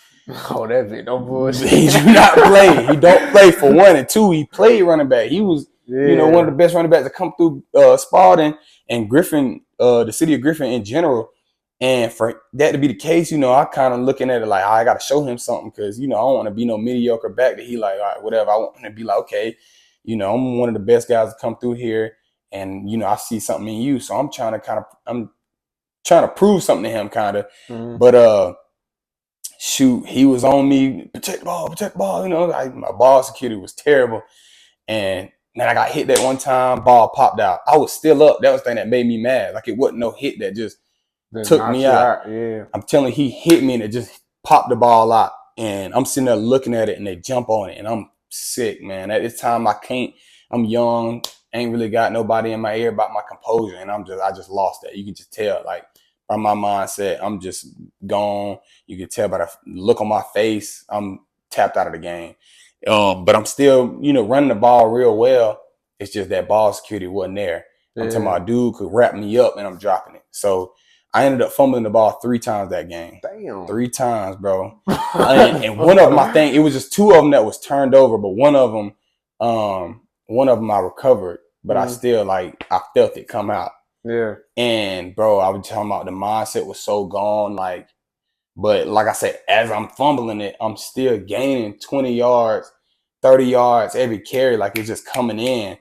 Oh, that's it. No bullshit. He do not play. He don't play for one, and two, he played running back. He was, one of the best running backs to come through Spalding and Griffin, the city of Griffin in general. And for that to be the case, I kind of looking at it like, I got to show him something because, I don't want to be no mediocre back that he like, all right, whatever. I want him to be like, okay, I'm one of the best guys to come through here. And, I see something in you. So I'm trying to prove something to him kind of. Mm-hmm. But shoot, he was on me, protect the ball. My ball security was terrible. And then I got hit that one time, ball popped out. I was still up. That was the thing that made me mad. Like it wasn't no hit that just took me out. Yeah. I'm telling you, he hit me and it just popped the ball out. And I'm sitting there looking at it and they jump on it. And I'm sick, man. At this time, I'm young, ain't really got nobody in my ear about my composure. And I just lost that. You can just tell, like, by my mindset, I'm just gone. You can tell by the look on my face, I'm tapped out of the game. But I'm still, running the ball real well. It's just that ball security wasn't there. I'm talking Yeah. about a dude could wrap me up and I'm dropping it. So I ended up fumbling the ball 3 times that game. Damn. 3 times, bro. And one of them, I think it was just 2 of them that was turned over, but one of them I recovered, but I still I felt it come out. Yeah. And bro, I was talking about the mindset was so gone. But like I said, as I'm fumbling it, I'm still gaining 20 yards, 30 yards every carry. Like it's just coming in.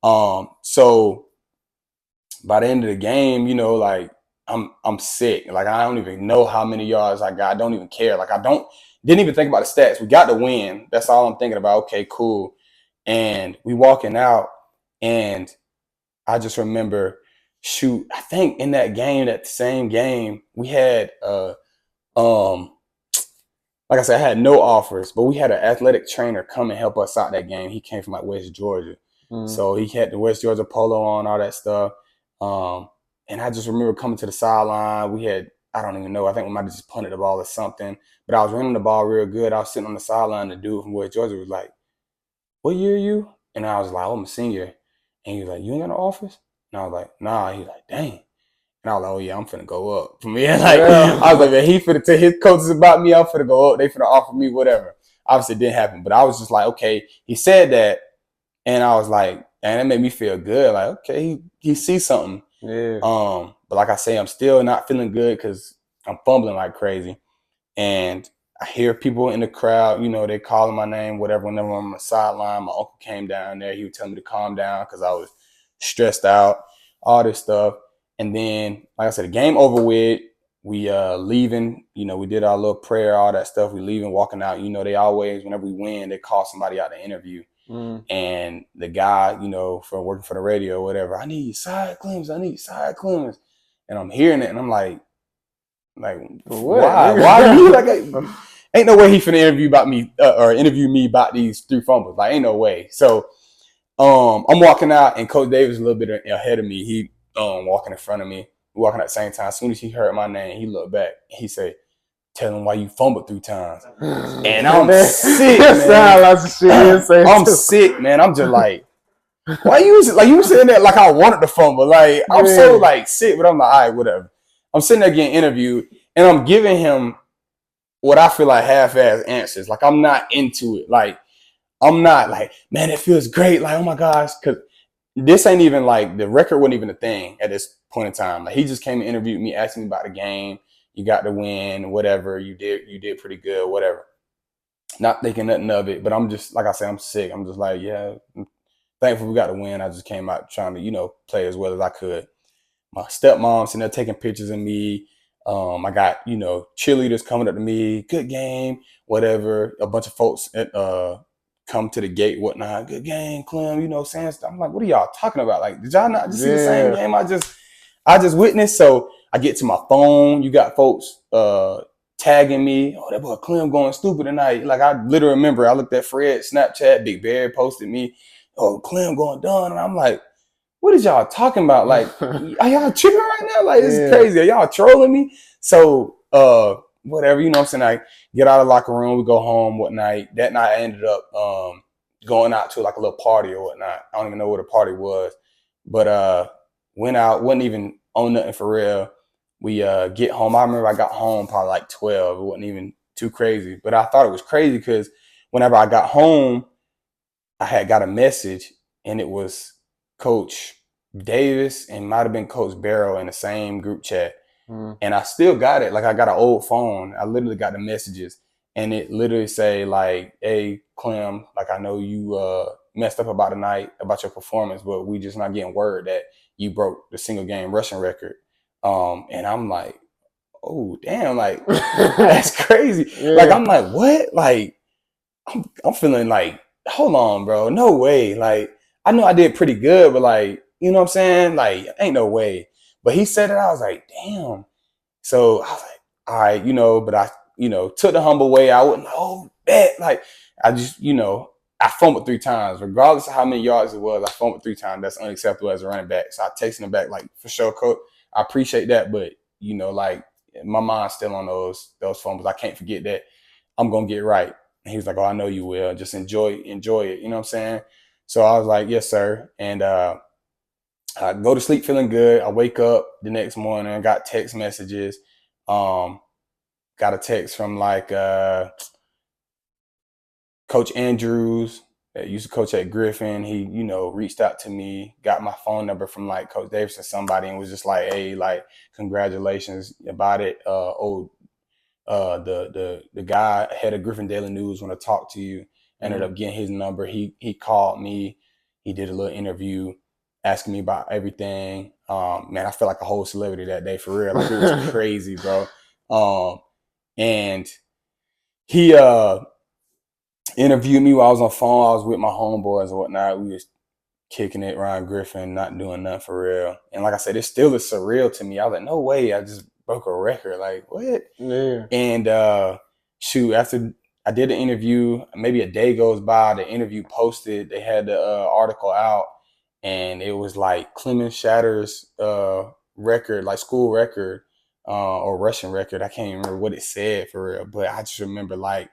So by the end of the game, I'm sick. Like I don't even know how many yards I got. I don't even care. Like didn't even think about the stats. We got the win. That's all I'm thinking about. Okay, cool. And we walking out, and I just remember, I think in that same game, we had like I said, I had no offers, but we had an athletic trainer come and help us out that game. He came from West Georgia. So he had the West Georgia polo on, all that stuff. And I just remember coming to the sideline. We had, I don't even know, I think we might have just punted the ball or something, but I was running the ball real good. I was sitting on the sideline. The dude from West Georgia was like, "What year are you?" And I was like, "Oh, I'm a senior." And he was like, "You ain't got no offers?" And I was like, "Nah." He was like, "Dang." And I was like, "Oh yeah, I'm finna go up." For me, I was like, "Man, he finna tell his coaches about me. I'm finna go up. They finna offer me whatever." Obviously, it didn't happen, but I was just like, okay. He said that, and I was like, and it made me feel good. Like, okay, he sees something. Yeah. But like I say, I'm still not feeling good because I'm fumbling like crazy, and I hear people in the crowd. They calling my name, whatever. Whenever I'm on the sideline, my uncle came down there. He would tell me to calm down because I was stressed out, all this stuff. And then, like I said, the game over with. We leaving. We did our little prayer, all that stuff. We leaving, walking out. They always, whenever we win, they call somebody out to interview. And the guy, from working for the radio or whatever, "I need Yesiah Clemons. I need Yesiah Clemons." And I'm hearing it, and I'm like why? Why me? Like, ain't no way he finna interview about me or interview me about these 3 fumbles. Like, ain't no way. So, I'm walking out, and Coach Davis is a little bit ahead of me. He walking in front of me, walking at the same time. As soon as he heard my name, he looked back. He said, "Tell him why you fumbled 3 times." And I'm sick, man. I'm sick, man. I'm just like, why you saying that like I wanted to fumble? Like, I'm so sick, but I'm like, all right, whatever. I'm sitting there getting interviewed, and I'm giving him what I feel like half-ass answers. Like, I'm not into it. Like, I'm not like, "Man, it feels great." Like, oh my gosh, because this ain't even the record wasn't even a thing at this point in time. Like, he just came and interviewed me, asking me about the game. You got the win, whatever. You did pretty good, whatever. Not thinking nothing of it, but I'm just, like I said, I'm sick. I'm just like, yeah, I'm thankful we got the win. I just came out trying to, play as well as I could. My stepmom sitting there taking pictures of me. I got, cheerleaders coming up to me, "Good game," whatever. A bunch of folks come to the gate, whatnot. "Good game, Clem," saying stuff. I'm like, what are y'all talking about? Like, did y'all not just see the same game I just witnessed? So I get to my phone. You got folks tagging me. "Oh, that boy Clem going stupid tonight." Like, I literally remember I looked at Fred Snapchat, Big Bear posted me, "Oh, Clem going done." And I'm like, what is y'all talking about? Like, are y'all tripping right now? Like, this is crazy. Are y'all trolling me? So, whatever, what I'm saying? I get out of the locker room, we go home, whatnot. That night I ended up going out to a little party or whatnot. I don't even know what the party was. But went out, wasn't even on nothing for real. We get home. I remember I got home probably 12. It wasn't even too crazy. But I thought it was crazy because whenever I got home, I had got a message, and it was Coach Davis and might have been Coach Barrow in the same group chat. And I still got it. Like, I got an old phone. I literally got the messages, and it literally say "Hey, Clem, like, I know you messed up about tonight, about your performance, but we just not getting word that you broke the single game rushing record." And I'm like, oh damn, like that's crazy. Like, I'm like, what? Like, I'm feeling like, hold on, bro, no way. Like, I know I did pretty good, but you know what I'm saying? Like, ain't no way. But he said it, I was like, damn. So I was like, all right, but I, took the humble way. I wouldn't, oh, bet. Like, I just, I fumbled 3 times. Regardless of how many yards it was, I fumbled 3 times. That's unacceptable as a running back. So I texted him back, like, for sure, coach, I appreciate that. But, my mind's still on those fumbles. I can't forget that. I'm going to get right. And he was like, "Oh, I know you will. Just enjoy it. You know what I'm saying?" So I was like, "Yes, sir." And I go to sleep feeling good. I wake up the next morning. I got text messages. Um, got a text from like Coach Andrews that used to coach at Griffin. He, reached out to me, got my phone number from like Coach Davis or somebody, and was just like, "Hey, like, congratulations about it. The guy head of Griffin Daily News want to talk to you." Ended up getting his number. He called me. He did a little interview, asking me about everything. Man, I felt like a whole celebrity that day for real. Like, it was crazy, bro. And he interviewed me while I was on phone. I was with my homeboys and whatnot. We was kicking it, Ryan Griffin, not doing nothing for real. And like I said, it still is surreal to me. I was like, no way, I just broke a record. Like, what? Yeah. And shoot, after I did the interview, maybe a day goes by, the interview posted, they had the article out, and it was like Clemons shatters record, like school record or Russian record. I can't even remember what it said for real, but I just remember like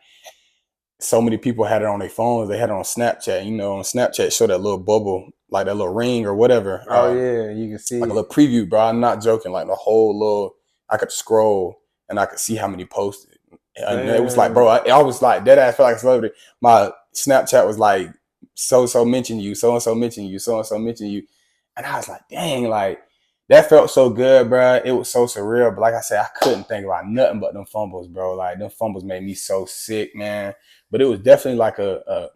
so many people had it on their phones. They had it on Snapchat. On Snapchat, show that little bubble, like that little ring or whatever. Oh yeah, you can see like a little preview, bro. I'm not joking. Like the whole little, I could scroll and I could see how many posted. And it was like, bro, I was like, dead ass felt like a celebrity. My Snapchat was like, so and so mentioned you, so and so mentioned you, so and so mentioned you, and I was like, dang, like that felt so good, bro. It was so surreal. But like I said, I couldn't think about nothing but them fumbles, bro. Like them fumbles made me so sick, man. But it was definitely like a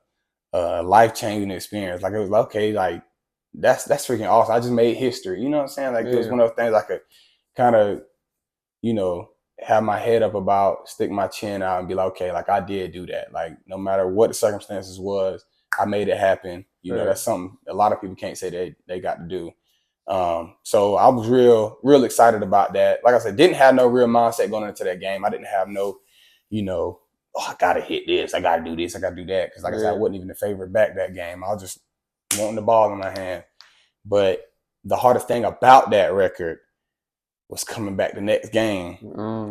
life changing experience. Like it was like, okay, like that's freaking awesome. I just made history. You know what I'm saying? Like it was one of those things I could kind of, have my head up about, stick my chin out and be like, okay, like I did do that. Like no matter what the circumstances was, I made it happen. That's something a lot of people can't say they got to do. So I was real excited about that. Like I said, didn't have no real mindset going into that game. I didn't have no, oh, I gotta hit this, I gotta do this, I gotta do that. Because like I said, I wasn't even the favorite back that game. I was just wanting the ball in my hand. But the hardest thing about that record was coming back the next game.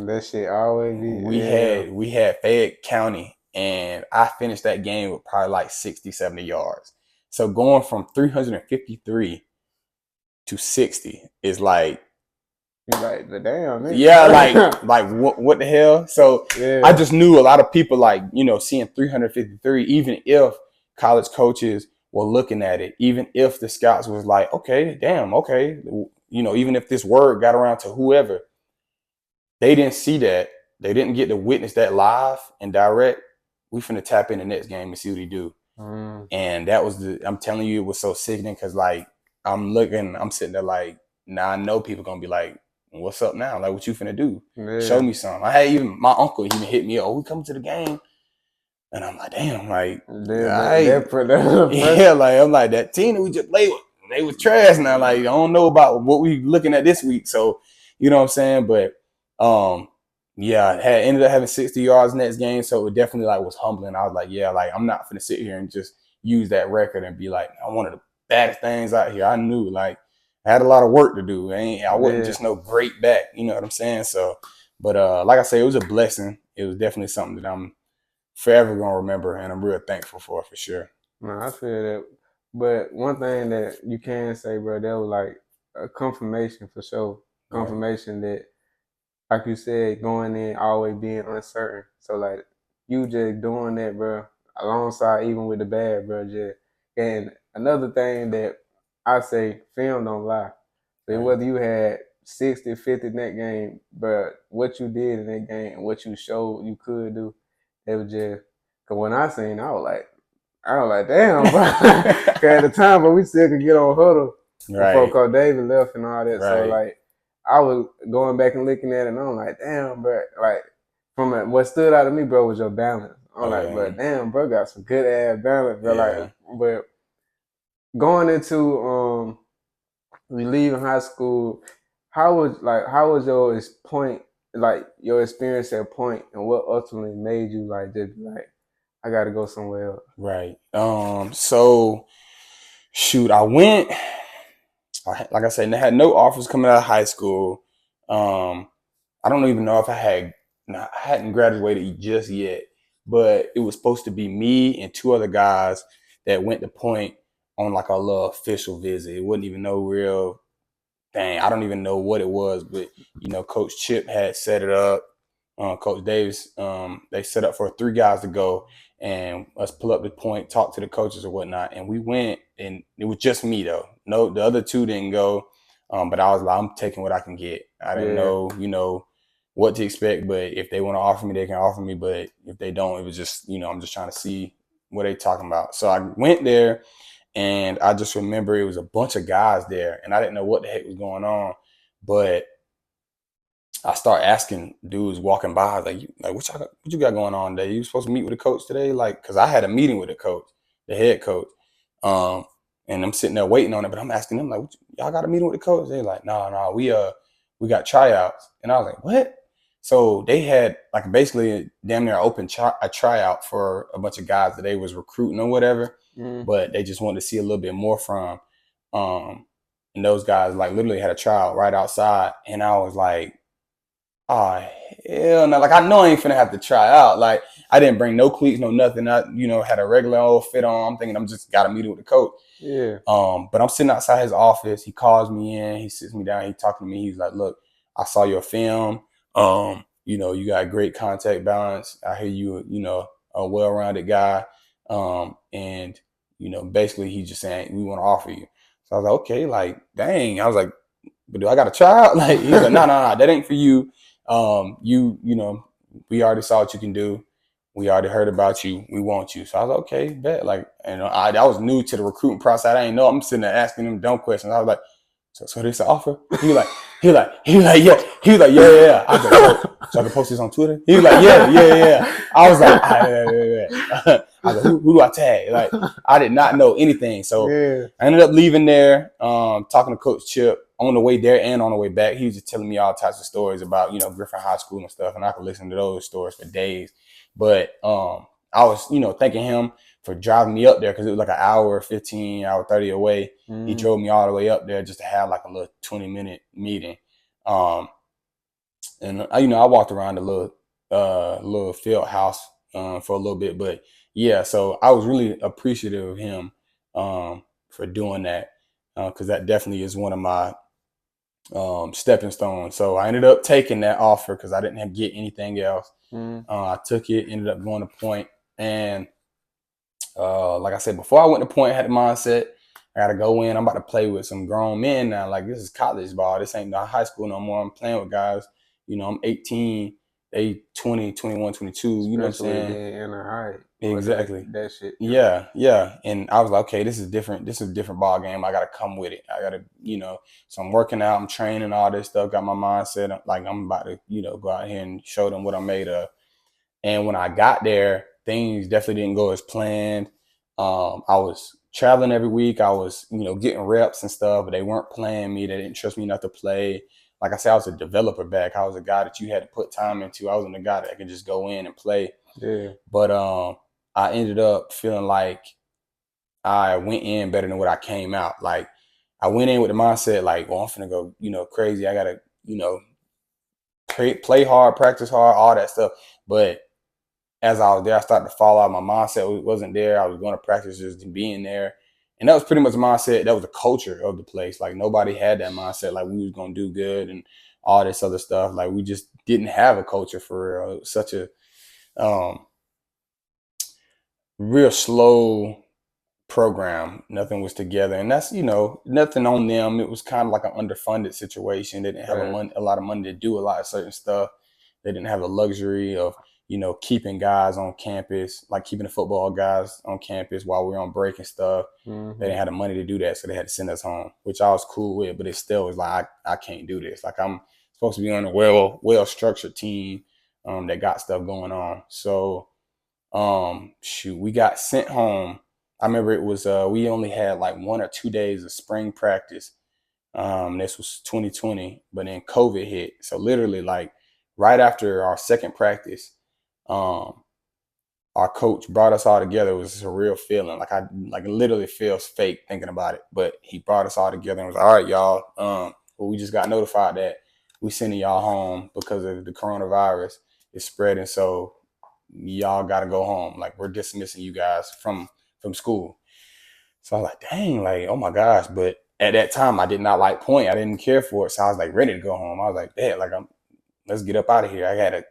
That shit always be. We had Fayette County, and I finished that game with probably like 60, 70 yards. So going from 353 to 60 is like, the damn nigga. Yeah, like what the hell? So I just knew a lot of people like, seeing 353, even if college coaches were looking at it, even if the scouts was like, okay, damn, okay, even if this word got around to whoever, they didn't see that. They didn't get to witness that live and direct. We finna tap in the next game and see what he do. And that was I'm telling you, it was so sickening because like I'm sitting there like, now I know people gonna be like, what's up now? Like, what you finna do? Show me something. I had even my uncle even hit me up. Oh, we come to the game. And I'm like, damn, like, yeah, like I'm like that team that we just played with, they was trash now. Like, I don't know about what we looking at this week. So, you know what I'm saying? But yeah, I ended up having 60 yards next game. So it definitely like was humbling. I was like, yeah, like I'm not finna sit here and just use that record and be like, I'm one of the baddest things out here. I knew like I had a lot of work to do. I wasn't just no great back. You know what I'm saying? So, but like I say, it was a blessing. It was definitely something that I'm forever gonna remember, and I'm real thankful for sure. No, I feel that. But one thing that you can say, bro, that was like a confirmation for sure. Confirmation that, like you said, going in always being uncertain. So like you just doing that, bro, alongside even with the bad, bro. And another thing that I say, film don't lie. So whether you had 60, 50 in that game, but what you did in that game and what you showed you could do, it was just. Cause when I seen, I was like, damn, bro. Cause at the time, but we still could get on huddle before Coach David left and all that. So like, I was going back and looking at it, and I'm like, damn, bro. Like, what stood out to me, bro, was your balance. I'm like, but damn, bro, got some good ass balance, bro. Like, but going into we leaving high school, how was your point, like your experience at point, and what ultimately made you like just be like, I gotta go somewhere else. Right. So shoot, I went, like I said, I had no offers coming out of high school. I don't even know if I hadn't graduated just yet, but it was supposed to be me and two other guys that went to Point on like a little official visit. It wasn't even no real thing. I don't even know what it was, but Coach Chip had set it up. Coach Davis, they set up for 3 guys to go and us pull up the Point, talk to the coaches or whatnot. And we went, and it was just me though. No, the other 2 didn't go. But I was like, I'm taking what I can get. I didn't know, what to expect, but if they want to offer me, they can offer me. But if they don't, it was just, I'm just trying to see what they talking about. So I went there, and I just remember it was a bunch of guys there, and I didn't know what the heck was going on. But I start asking dudes walking by, like what you got going on today? You supposed to meet with the coach today? Like, cause I had a meeting with the coach, the head coach. And I'm sitting there waiting on it, but I'm asking them like, y'all got a meeting with the coach? They're like, no, we got tryouts. And I was like, what? So they had like basically damn near open a tryout for a bunch of guys that they was recruiting or whatever, but they just wanted to see a little bit more from. And those guys like literally had a tryout right outside, and I was like, oh hell no! Like I know I ain't finna have to try out. Like I didn't bring no cleats, no nothing. I had a regular old fit on. I'm thinking I'm just got a meeting with the coach. Yeah. But I'm sitting outside his office. He calls me in. He sits me down. He talking to me. He's like, "Look, I saw your film. You got great contact balance. I hear you a well-rounded guy. And basically he's just saying we want to offer you." So I was like, okay, like dang. I was like, but do I got to try out? Like he's like, no, that ain't for you. We already saw what you can do. We already heard about you. We want you. So I was like, okay, bet. Like, and I was new to the recruiting process. I didn't know. I'm sitting there asking them dumb questions. I was like, so this an offer? He was like, yeah. He was like, yeah. I was like, so I can post this on Twitter? He was like, yeah. I was like, yeah. I was like, who do I tag? Like, I did not know anything. So I ended up leaving there, talking to Coach Chip on the way there and on the way back. He was just telling me all types of stories about, Griffin High School and stuff. And I could listen to those stories for days. But I was, thanking him for driving me up there because it was like an hour, 15, hour 30 away. He drove me all the way up there just to have like a little 20-minute meeting. And I walked around the little field house for a little bit, but yeah, so I was really appreciative of him for doing that because that definitely is one of my stepping stones. So I ended up taking that offer because I didn't get anything else. I took it, ended up going to Point, and like I said, before I went to Point, I had the mindset, I got to go in. I'm about to play with some grown men now. Like, this is college ball. This ain't not high school no more. I'm playing with guys. I'm 18. They 20, 21, 22. You know what I'm saying? In a hurry. Exactly. That shit. Yeah. And I was like, okay, this is different. This is a different ball game. I got to come with it. I got to, so I'm working out. I'm training, all this stuff. Got my mindset. Like, I'm about to, go out here and show them what I'm made of. And when I got there, things definitely didn't go as planned. I was traveling every week. I was, getting reps and stuff, but they weren't playing me. They didn't trust me enough to play. Like I said, I was a developer back. I was a guy that you had to put time into. I wasn't a guy that could just go in and play. Yeah. But I ended up feeling like I went in better than what I came out. Like I went in with the mindset like, well, I'm finna go, crazy. I gotta, play hard, practice hard, all that stuff. But as I was there, I started to fall out. My mindset wasn't there. I was going to practice just being there. And that was pretty much the mindset. That was the culture of the place. Like nobody had that mindset. Like we was going to do good and all this other stuff. Like we just didn't have a culture for real. It was such a real slow program. Nothing was together. And that's, nothing on them. It was kind of like an underfunded situation. They didn't have a lot of money to do a lot of certain stuff. They didn't have the luxury of, keeping guys on campus, like keeping the football guys on campus while we were on break and stuff. They didn't have the money to do that, so they had to send us home, which I was cool with, but it still was like, I can't do this. Like I'm supposed to be on a well-structured team that got stuff going on. So, we got sent home. I remember it was, we only had like 1 or 2 days of spring practice. This was 2020, but then COVID hit. So literally like right after our second practice, our coach brought us all together. It was a real feeling. Like I literally feels fake thinking about it, but he brought us all together and was like, all right, y'all. Well, we just got notified that we sending y'all home because of the coronavirus is spreading. So y'all got to go home. Like, we're dismissing you guys from school. So I was like, dang, like, oh my gosh. But at that time, I did not like Point. I didn't care for it. So I was like ready to go home. I was like, Dad, like, let's get up out of here. I had a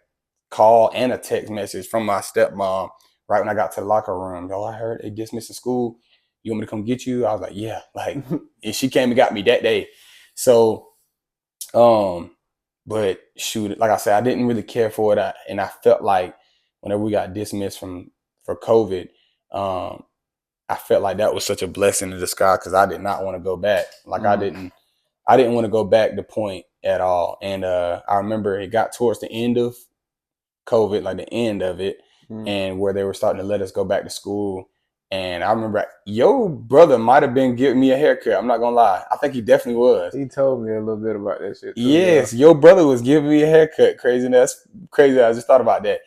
call and a text message from my stepmom right when I got to the locker room. Oh, I heard they dismissed the school. You want me to come get you? I was like, yeah. Like, and she came and got me that day. So, but shoot, like I said, I didn't really care for it. And I felt like whenever we got dismissed for COVID, I felt like that was such a blessing in disguise because I did not want to go back. Like, I didn't want to go back to Point at all. And I remember it got towards the end of COVID, like the end of it, and where they were starting to let us go back to school. And I remember your brother might have been giving me a haircut. I'm not gonna lie. I think he definitely was. He told me a little bit about that shit too. Yes, your brother was giving me a haircut. Crazy. That's crazy. I just thought about that.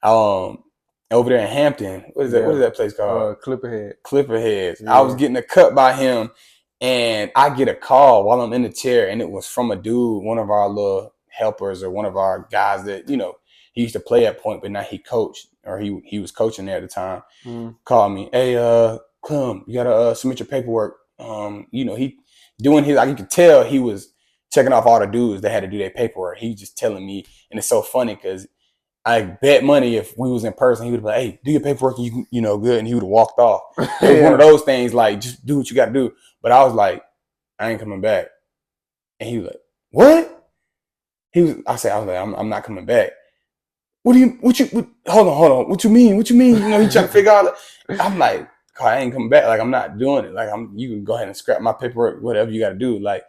Over there in Hampton, what is that? What is that place called? Clipperheads. Yeah. I was getting a cut by him, and I get a call while I'm in the chair, and it was from a dude, one of our little helpers or one of our guys that, you know, he used to play at Point, but now he coached, or he was coaching there at the time. Called me, hey, Clem, you gotta submit your paperwork. You know, he doing his, like, you could tell he was checking off all the dudes that had to do their paperwork. He was just telling me, and it's so funny because I bet money if we was in person, he would be like, hey, do your paperwork, you know, good, and he would have walked off. It was one of those things, like, just do what you gotta do. But I was like, I ain't coming back. And he was like, what? I was like, I'm not coming back. Hold on. What you mean? You know, he trying to figure out. I'm like, I ain't coming back. Like, I'm not doing it. Like, you can go ahead and scrap my paperwork, whatever you got to do. Like,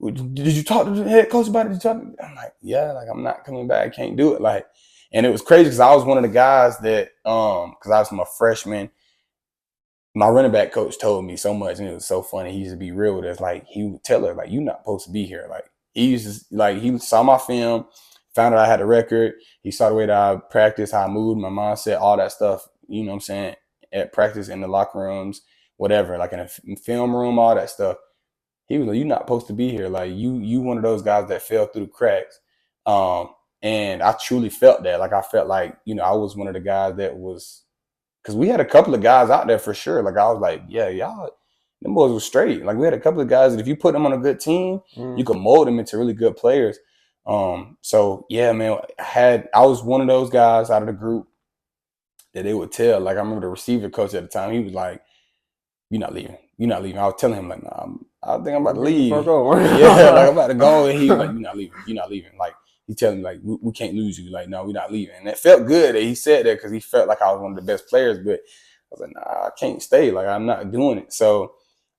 did you talk to the head coach about it? I'm like, yeah, like, I'm not coming back. I can't do it. Like, and it was crazy because I was one of the guys that, because I was my freshman, my running back coach told me so much, and it was so funny. He used to be real with us. Like, he would tell her, like, you're not supposed to be here. Like, he used to, like, he saw my film, found out I had a record. He saw the way that I practiced, how I moved, my mindset, all that stuff, you know what I'm saying, at practice, in the locker rooms, whatever, like in a film room, all that stuff. He was like, you're not supposed to be here. Like, you one of those guys that fell through the cracks. And I truly felt that. Like, I felt like, you know, I was one of the guys that was, because we had a couple of guys out there for sure. Like, I was like, yeah, y'all, them boys were straight. Like, we had a couple of guys that if you put them on a good team, you could mold them into really good players. So yeah, man, I was one of those guys out of the group that they would tell. Like, I remember the receiver coach at the time, he was like, you're not leaving. I was telling him, like, nah, I think I'm about to leave. Yeah, like, I'm about to go. And he was like, you're not leaving. Like, he telling me, like, we can't lose you. Like, no, we're not leaving. And it felt good that he said that because he felt like I was one of the best players. But I was like, nah, I can't stay. Like, I'm not doing it. So,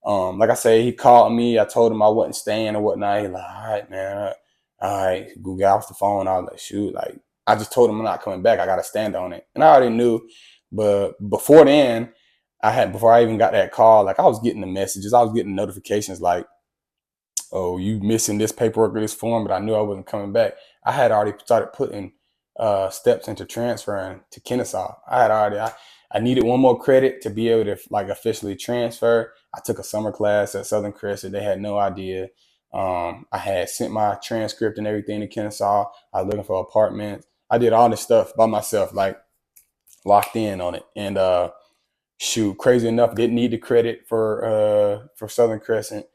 like I say, he called me. I told him I wasn't staying or whatnot. He's like, all right, man. All right, go get off the phone. I was like, shoot. Like, I just told him I'm not coming back. I got to stand on it. And I already knew. But before then, before I even got that call, like, I was getting the messages. I was getting notifications like, oh, you missing this paperwork or this form, but I knew I wasn't coming back. I had already started putting steps into transferring to Kennesaw. I needed one more credit to be able to, like, officially transfer. I took a summer class at Southern Crescent. They had no idea. I had sent my transcript and everything to Kennesaw. I was looking for apartments. I did all this stuff by myself, like, locked in on it. And shoot, crazy enough, didn't need the credit for Southern Crescent.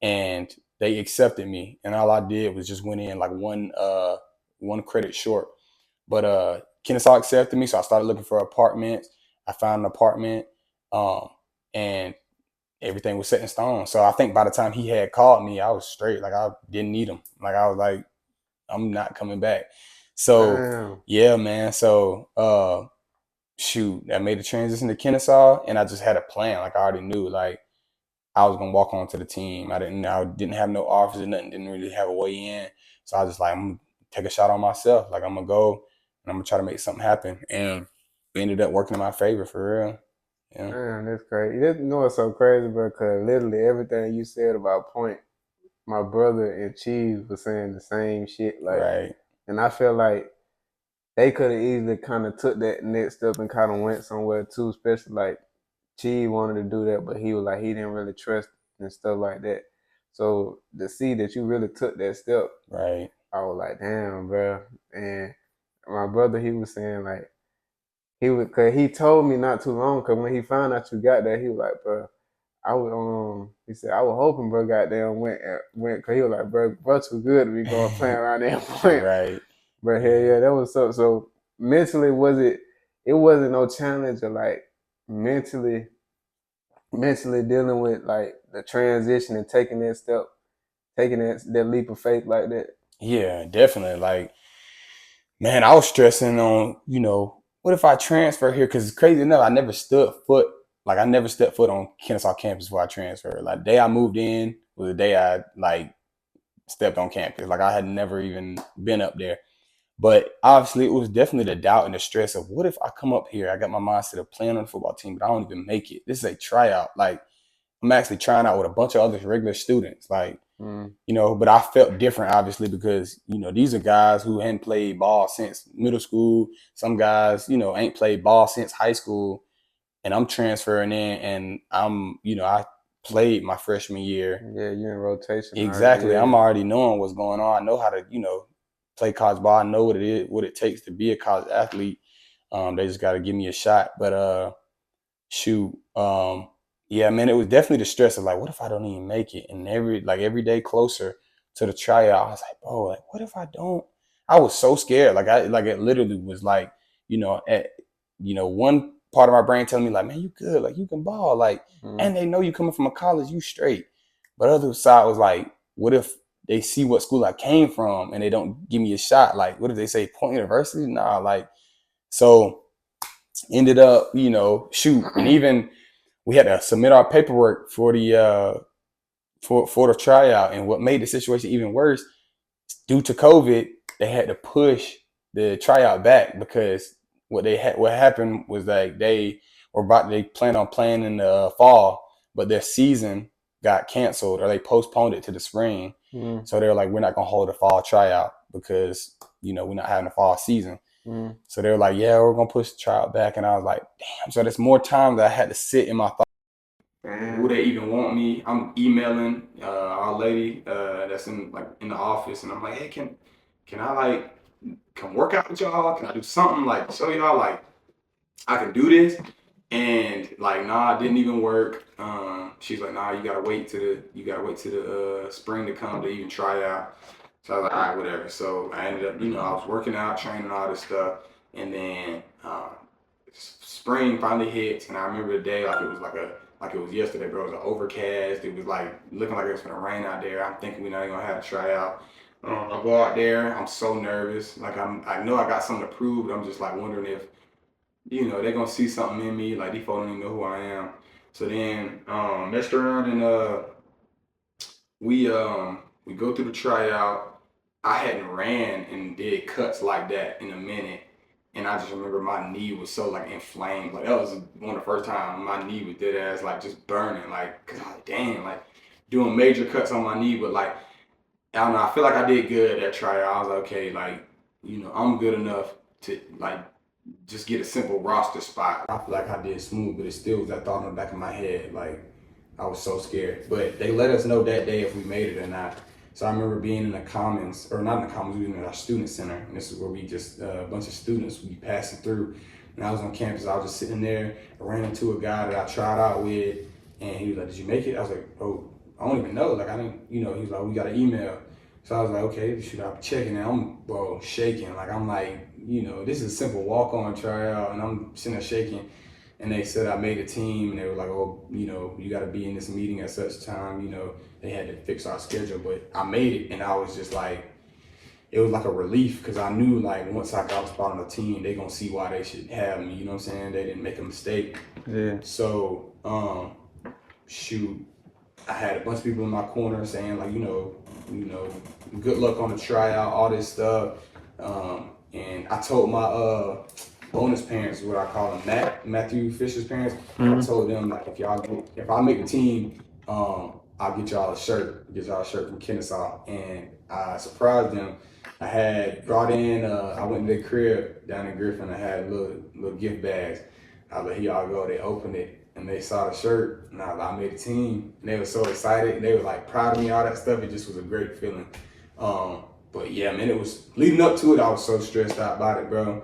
And they accepted me, and all I did was just went in like one credit short. But Kennesaw accepted me, so I started looking for apartments. I found an apartment, and everything was set in stone. So I think by the time he had called me, I was straight. Like, I didn't need him. Like, I was like, I'm not coming back. So yeah, man. So shoot, I made the transition to Kennesaw, and I just had a plan. Like, I already knew, like, I was gonna walk onto the team. I didn't have no offers or nothing. Didn't really have a way in. So I was just like, I'm gonna take a shot on myself. Like, I'm gonna go and I'm gonna try to make something happen. And it ended up working in my favor, for real. Yeah. Man, that's crazy. You know what's so crazy, bro? Because literally everything you said about Point, my brother and Cheese was saying the same shit. Like, right. And I feel like they could have easily kind of took that next step and kind of went somewhere too, especially like Chi wanted to do that, but he was like, he didn't really trust and stuff like that. So to see that you really took that step, right, I was like, damn, bro. And my brother, he was saying like cause he told me not too long, cause when he found out you got there, he was like, bro, I was he said I was hoping bro goddamn went, cause he was like, bro too good to be going playing around that point. Right. But hell yeah, that was so mentally it wasn't no challenge of like mentally dealing with like the transition and taking that step, taking that leap of faith like that. Yeah, definitely. Like, man, I was stressing on, what if I transfer here? Because crazy enough, I never stepped foot on Kennesaw campus before I transferred. Like, the day I moved in was the day I, like, stepped on campus. Like, I had never even been up there. But obviously, it was definitely the doubt and the stress of what if I come up here? I got my mindset of playing on the football team, but I don't even make it. This is a tryout. Like, I'm actually trying out with a bunch of other regular students. Like, but I felt different, obviously, because, these are guys who hadn't played ball since middle school. Some guys, ain't played ball since high school. And I'm transferring in and I played my freshman year. Yeah, you're in rotation. Exactly. Already, yeah. I'm already knowing what's going on. I know how to, play college ball. I know what it is, what it takes to be a college athlete. They just got to give me a shot. But shoot, yeah, man, it was definitely the stress of like, what if I don't even make it? And every day closer to the tryout, I was like, bro, like, what if I don't? I was so scared. It literally was like, one part of my brain telling me like, man, you good, like you can ball, like, and they know you coming from a college, you straight. But other side was like, what if they see what school I came from and they don't give me a shot? Like, what if they say Point University? Nah, like, so ended up, shoot, and even we had to submit our paperwork for the for the tryout. And what made the situation even worse, due to COVID, they had to push the tryout back because what happened was like they planned on playing in the fall, but their season got canceled or they postponed it to the spring. So they were like, we're not gonna hold a fall tryout because we're not having a fall season. So they were like, yeah, we're gonna push the tryout back. And I was like, damn. So there's more time that I had to sit in my thoughts. Will they even want me? I'm emailing our lady that's in the office, and I'm like, hey, can I like come work out with y'all? Can I do something like show y'all like I can do this? And like, nah, it didn't even work. She's like, nah, you gotta wait to the spring to come to even try out. So I was like, all right, whatever. So I ended up, I was working out, training, all this stuff, and then spring finally hits, and I remember the day like it was yesterday, bro. It was overcast. It was like looking like it was gonna rain out there. I'm thinking we're not gonna have a tryout. I go out there. I'm so nervous. Like I know I got something to prove, but I'm just like wondering if they're gonna see something in me. Like these folks don't even know who I am. So then messed around and we go through the tryout. I hadn't ran and did cuts like that in a minute. And I just remember my knee was so like inflamed. Like that was one of the first times my knee was dead ass like just burning. Like, cause I was like, damn, like doing major cuts on my knee, but like I don't know, I feel like I did good at tryout. I was like, okay, like, I'm good enough to like just get a simple roster spot. I feel like I did smooth, but it still was that thought in the back of my head. Like I was so scared. But they let us know that day if we made it or not. So I remember being in the Commons, or not in the Commons, we were in our student center. And this is where we just, a bunch of students, we passing through. And I was on campus, I was just sitting there. I ran into a guy that I tried out with, and he was like, did you make it? I was like, oh, I don't even know. Like, I didn't, he was like, we got an email. So I was like, okay, shoot, I'm checking, and I'm, shaking. Like, I'm like, this is a simple walk-on tryout, and I'm sitting there shaking. And they said I made a team, and they were like, oh, you got to be in this meeting at such time. They had to fix our schedule, but I made it, and I was just like, it was like a relief because I knew like once I got a spot on the team, they gonna see why they should have me. You know what I'm saying? They didn't make a mistake. Yeah. So, shoot, I had a bunch of people in my corner saying like, good luck on the tryout, all this stuff. And I told my bonus parents, what I call them, Matthew Fisher's parents. I told them like, if I make the team, I'll get y'all a shirt from Kennesaw. And I surprised them. I had brought in, I went to their crib down in Griffin. I had little gift bags. I was like, here y'all go. They opened it and they saw the shirt, and I made the team. And they were so excited. And they were like proud of me, all that stuff. It just was a great feeling. But But yeah, man, it was leading up to it. I was so stressed out about it, bro.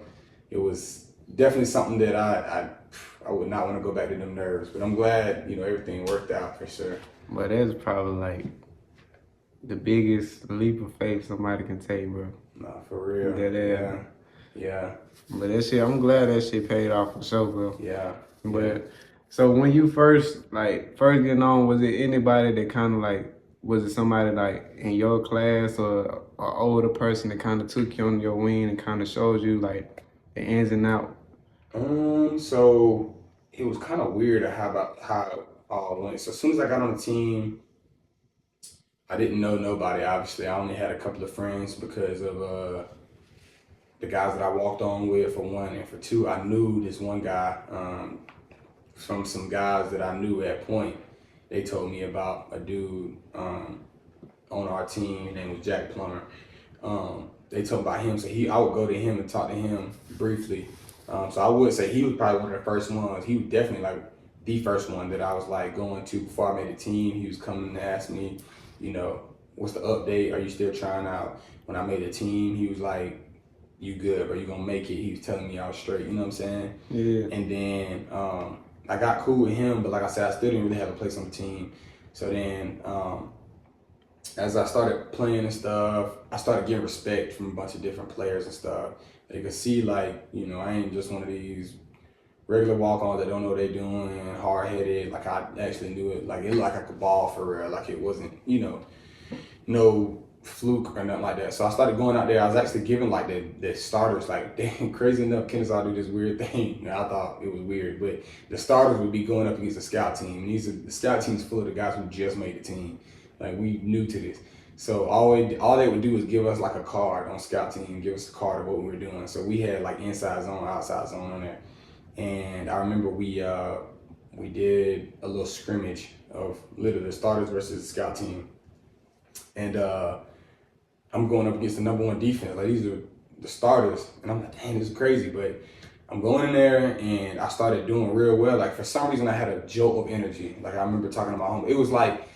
It was definitely something that I would not want to go back to them nerves. But I'm glad, everything worked out for sure. But that's probably like the biggest leap of faith somebody can take, bro. Nah, for real. That Yeah. But that shit, I'm glad that shit paid off for sure, bro. Yeah. But so when you first getting on, was it anybody that kind of like, was it somebody like in your class or an older person that kind of took you on your wing and kind of showed you like the ins and outs? So it was kind of weird how it all went. So as soon as I got on the team, I didn't know nobody. Obviously, I only had a couple of friends because of the guys that I walked on with, for one, and for two, I knew this one guy from some guys that I knew at Point. They told me about a dude on our team. His name was Jack Plummer. They told me about him, so I would go to him and talk to him briefly. So I would say he was probably one of the first ones. He was definitely like the first one that I was like going to before I made the team. He was coming to ask me, what's the update? Are you still trying out? When I made the team, he was like, you good, bro, you gonna make it. He was telling me I was straight, you know what I'm saying? Yeah. And then I got cool with him, but like I said, I still didn't really have a place on the team. So then as I started playing and stuff, I started getting respect from a bunch of different players and stuff. They could see like, I ain't just one of these regular walk-ons that don't know what they doing, hard-headed. Like I actually knew it. Like it looked like I could ball for real. Like it wasn't, no fluke or nothing like that. So I started going out there. I was actually giving like the starters, like crazy enough, Kennesaw do this weird thing. I thought it was weird, but the starters would be going up against the scout team. And the scout team's full of the guys who just made the team. Like we new to this. So all they would do is give us like a card on scout team, give us a card of what we were doing. So we had like inside zone, outside zone on there. And I remember we did a little scrimmage of literally the starters versus the scout team. And I'm going up against the number one defense. Like these are the starters. And I'm like, dang, this is crazy. But I'm going in there and I started doing real well. Like for some reason I had a jolt of energy. Like I remember talking to my home. It was like,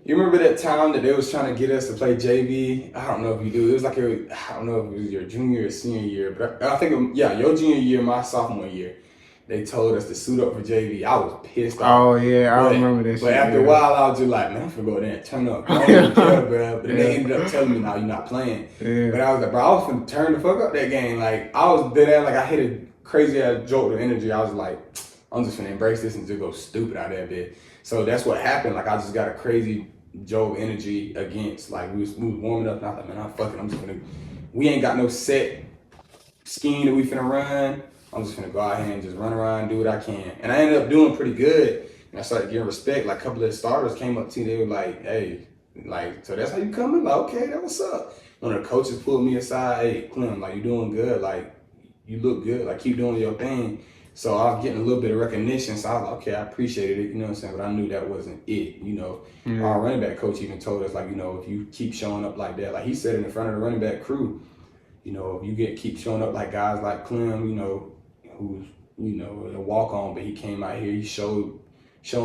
you remember that time that they was trying to get us to play JV? I don't know if you do. It was like, I don't know if it was your junior or senior year, but I think, your junior year, my sophomore year. They told us to suit up for JV. I was pissed off. Oh, yeah, I remember that shit. But after a while, I was just like, man, I'm finna go there and turn up. I don't even care, bro. But then they ended up telling me, no, you're not playing. Yeah. But I was like, bro, I was finna turn the fuck up that game. Like, I was dead, like, I hit a crazy-ass jolt of energy. I was like, I'm just finna embrace this and just go stupid out there a bit. So that's what happened. Like, I just got a crazy jolt of energy against, like, we was warming up, and I was like, man, I'm just finna, we ain't got no set scheme that we finna run. I'm just gonna go out here and just run around and do what I can. And I ended up doing pretty good. And I started getting respect. Like a couple of the starters came up to me, they were like, hey, like, so that's how you coming? Like, okay, that what's up. One of the coaches pulled me aside, hey, Clemons, like, you doing good. Like, you look good. Like, keep doing your thing. So I was getting a little bit of recognition. So I was like, okay, I appreciated it, you know what I'm saying? But I knew that wasn't it, Our running back coach even told us, like, if you keep showing up like that, like he said it in front of the running back crew, if you keep showing up like guys like Clem, who's, a walk-on, but he came out here, he showing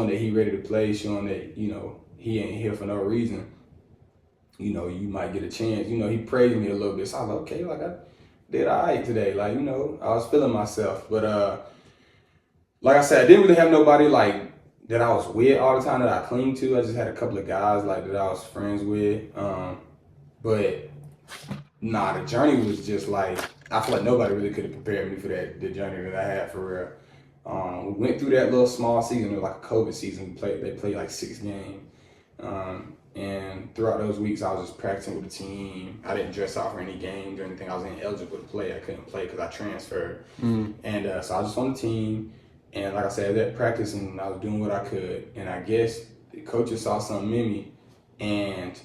that he ready to play, showing that, he ain't here for no reason, you might get a chance. He praised me a little bit. So I was like, okay, like I did all right today. Like, I was feeling myself. But like I said, I didn't really have nobody like that I was with all the time that I cling to. I just had a couple of guys like that I was friends with. But nah, the journey was just like, I feel like nobody really could have prepared me for the journey that I had for real. We went through that little small season, it was like a COVID season. They played like 6 games. And throughout those weeks, I was just practicing with the team. I didn't dress out for any games or anything. I was ineligible to play. I couldn't play because I transferred. And so I was just on the team. And like I said, I was at practice and I was doing what I could. And I guess the coaches saw something in me. And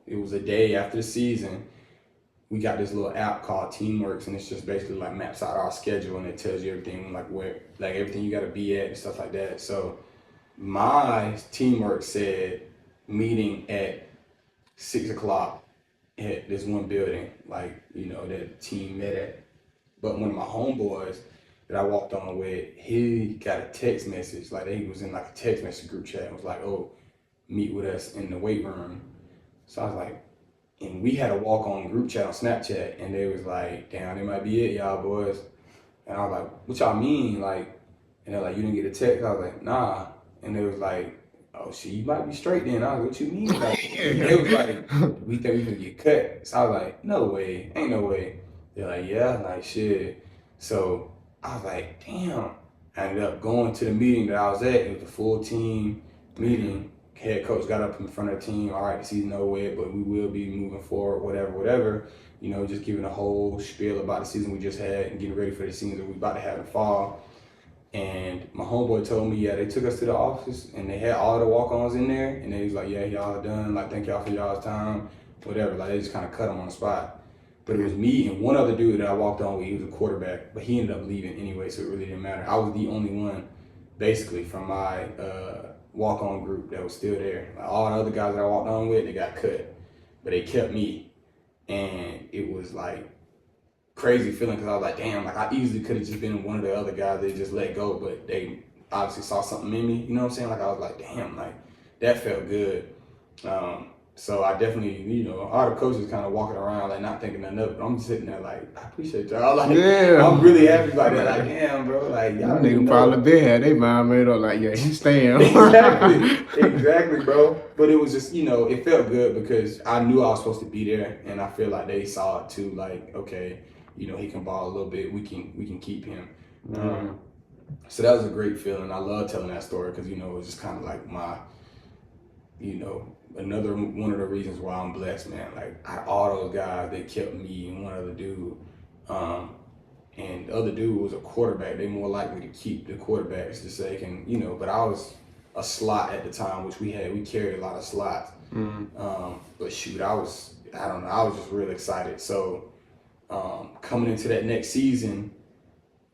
it was a day after the season. We got this little app called Teamworks, and it's just basically like maps out our schedule and it tells you everything, like where, like everything you got to be at and stuff like that. So my Teamwork said meeting at 6 o'clock at this one building, like, that the team met at. But one of my homeboys that I walked on with, he got a text message, like he was in like a text message group chat and was like, oh, meet with us in the weight room. So I was like, And we had a walk on group chat on Snapchat, and they was like, "Damn, it might be it, y'all boys." And I was like, "What y'all mean?" Like, and they're like, "You didn't get a text?" I was like, "Nah." And they was like, "Oh shit, you might be straight then." I was like, "What you mean?" Like, they was like, "We think we gonna get cut." So I was like, "No way, ain't no way." They're like, "Yeah," like shit. So I was like, "Damn." I ended up going to the meeting that I was at. It was a full team meeting. Head coach got up in front of the team. All right, the season over with, but we will be moving forward, whatever, whatever. You know, just giving a whole spiel about the season we just had and getting ready for the season that we about to have in fall. And my homeboy told me, yeah, they took us to the office and they had all the walk-ons in there, and they was like, yeah, y'all are done. Like, thank y'all for y'all's time, whatever. Like, they just kind of cut them on the spot. But it was me and one other dude that I walked on with. He was a quarterback, but he ended up leaving anyway, so it really didn't matter. I was the only one, basically, from my walk-on group that was still there. Like, all the other guys that I walked on with, they got cut, but they kept me, and it was like crazy feeling because I was like, damn, like I easily could have just been one of the other guys they just let go, but they obviously saw something in me. You know what I'm saying? Like I was like, damn, like that felt good. So I definitely, you know, all the coaches kind of walking around like not thinking nothing of it. But I'm sitting there like, I appreciate y'all. Like, Yeah. I'm really happy about that. Like, damn, bro. Like, y'all don't even Nigga know. probably been had they mind made up like, yeah, he's staying. Exactly, bro. But it was just, you know, it felt good because I knew I was supposed to be there, and I feel like they saw it too. Like, okay, you know, he can ball a little bit. We can keep him. So that was a great feeling. I love telling that story because you know it was just kind of like my, you know, another one of the reasons why I'm blessed, man. Like out of all those guys, they kept me and one other dude. And the other dude was a quarterback. They more likely to keep the quarterbacks just so they can, you know. But I was a slot at the time, which we carried a lot of slots. But shoot, I don't know, I was just real excited. So coming into that next season,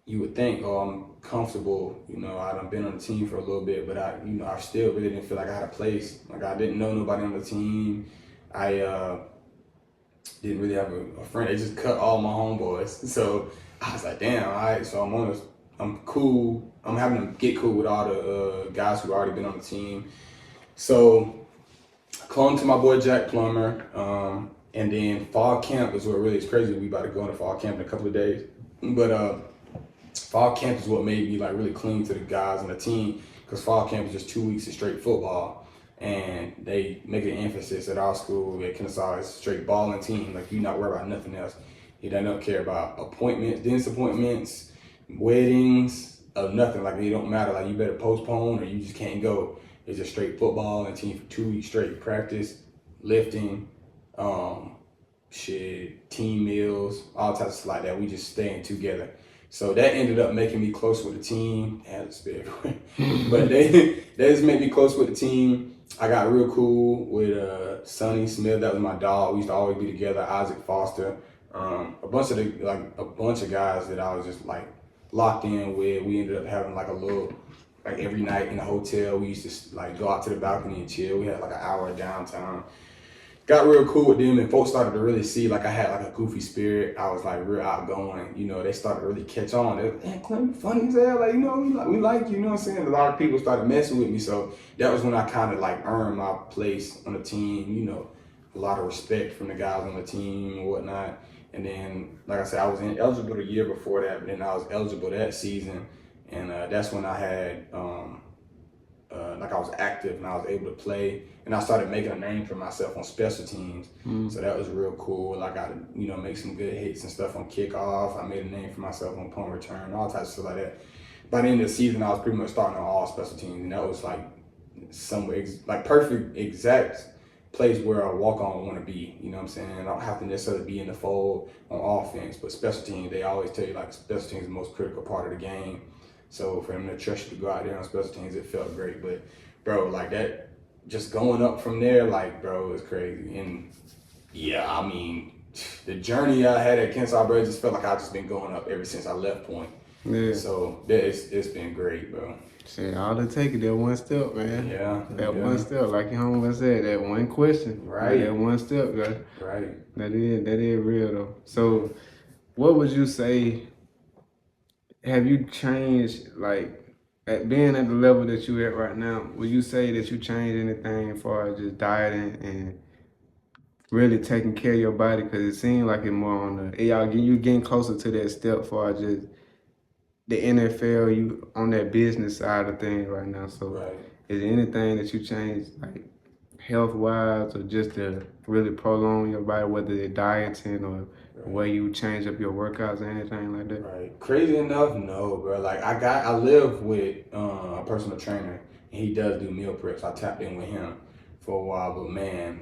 you would think, oh, I'm comfortable. You know, I've been on the team for a little bit, but I still really didn't feel like I had a place. Like I didn't know nobody on the team. I didn't really have a friend. They just cut all my homeboys. So I was like, damn, all right. So I'm cool. I'm having to get cool with all the guys who already been on the team. So I clung to my boy Jack Plummer. And then fall camp is what really is crazy. We about to go into fall camp in a couple of days. But fall camp is what made me like really cling to the guys on the team because fall camp is just 2 weeks of straight football. And they make an emphasis at our school at Kennesaw is straight balling team. Like you not worry about nothing else. He don't care about appointments, dentist appointments, weddings, of nothing. Like it don't matter. Like you better postpone or you just can't go. It's just straight football and team for 2 weeks straight. Practice, lifting, team meals, all types of stuff like that. We just staying together. So that ended up making me close with the team. But they just made me close with the team. I got real cool with Sonny Smith. That was my dog. We used to always be together. Isaac Foster, a bunch of guys that I was just like locked in with. We ended up having like a little like every night in the hotel. We used to like go out to the balcony and chill. We had like an hour of downtime. Got real cool with them, and folks started to really see like I had like a goofy spirit. I was like real outgoing. You know, they started to really catch on. They were, man, Clem, you funny as hell. Like, you know, we like you. You know what I'm saying? A lot of people started messing with me. So that was when I kind of like earned my place on the team. You know, a lot of respect from the guys on the team and whatnot. And then, like I said, I was ineligible the year before that, but then I was eligible that season, and that's when I had. Like I was active and I was able to play, and I started making a name for myself on special teams. So that was real cool. I got to, you know, make some good hits and stuff on kickoff. I made a name for myself on punt return, all types of stuff like that. By the end of the season, I was pretty much starting on all special teams, and that was like somewhere like perfect, exact place where a walk-on want to be. You know what I'm saying? I don't have to necessarily be in the fold on offense, but special teams, they always tell you like special teams is the most critical part of the game. So for him to trust you to go out there on special teams, it felt great. But bro, like that, just going up from there, like bro, it was crazy. And yeah, I mean, the journey I had at Kennesaw, bro, just felt like I've just been going up ever since I left Point. Yeah. So it's been great, bro. See, all it take is that one step, man. Yeah. That one step, like your homie said, that one question. Right. That one step, guy. Right. That is real though. So, what would you say? Have you changed, like, at being at the level that you at right now? Would you say that you changed anything as far as just dieting and really taking care of your body? Because it seems like it more on the you getting closer to that step for just the NFL, you on that business side of things right now. So, Right. is there anything that you changed, like health wise, or just to really prolong your body, whether it's dieting or the way you change up your workouts or anything like that? Right. Crazy enough, no, bro. Like I live with a personal trainer, and he does do meal preps. I tapped in with him for a while, but man,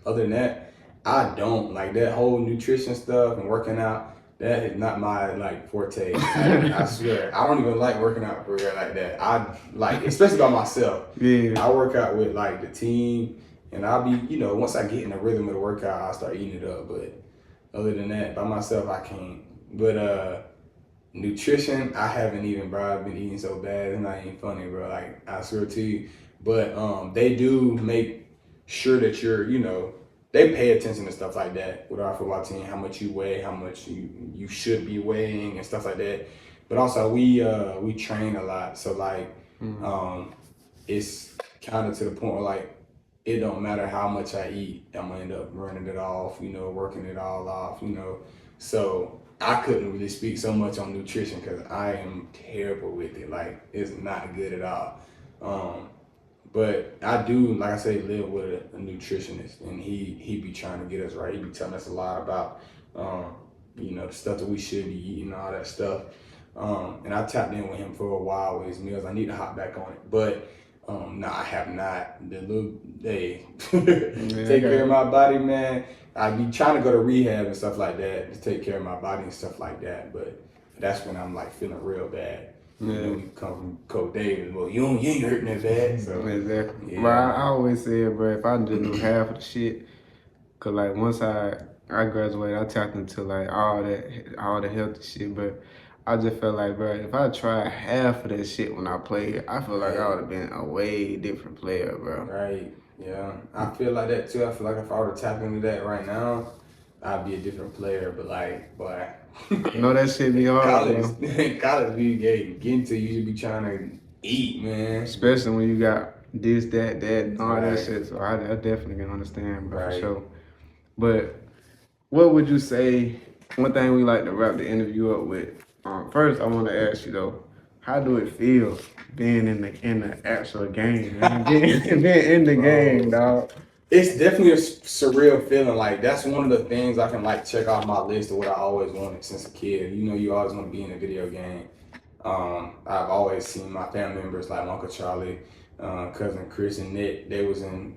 other than that, I don't like that whole nutrition stuff and working out. That is not my like forte. Like, I swear, I don't even like working out for real like that. I like, especially by myself. Yeah. I work out with like the team, and I'll be, once I get in the rhythm of the workout, I'll start eating it up. But other than that, by myself, I can't. But nutrition, I haven't even, bro. I've been eating so bad, it's not even funny, bro. Like, I swear to you. But they do make sure that they pay attention to stuff like that with our football team, how much you weigh, how much you should be weighing and stuff like that. But also we train a lot, so like it's kind of to the point where like it don't matter how much I eat, I'm gonna end up running it off, working it all off, So I couldn't really speak so much on nutrition because I am terrible with it. Like, it's not good at all. But I do, like I say, live with a nutritionist, and he be trying to get us right. He be telling us a lot about, the stuff that we should be eating, all that stuff. And I tapped in with him for a while with his meals. I need to hop back on it, but no, I have not. Take care of my body, man. I be trying to go to rehab and stuff like that to take care of my body and stuff like that. But that's when I'm like feeling real bad. Yeah. We come from Coach Davis. Well, you ain't hurting that bad. So Exactly. yeah. But I always said, bro, if I just knew half of the shit, cause like once I graduated, I tapped into like all the healthy shit, but I just felt like, bro, if I tried half of that shit when I played, I feel like I would have been a way different player, bro. Right. Yeah. I feel like that too. I feel like if I were to tap into that right now, I'd be a different player. But like, boy, that shit be hard, bro. College be getting to you should be trying to eat, man. Especially when you got this, that, and all that shit. So I definitely can understand, bro, for sure. But what would you say? One thing we like to wrap the interview up with. First, I want to ask you though, how do it feel being in the actual game, man? being in the game, dog? It's definitely a surreal feeling. Like, that's one of the things I can like check off my list of what I always wanted since a kid. You always want to be in a video game. I've always seen my family members like my Uncle Charlie, cousin Chris and Nick. They was in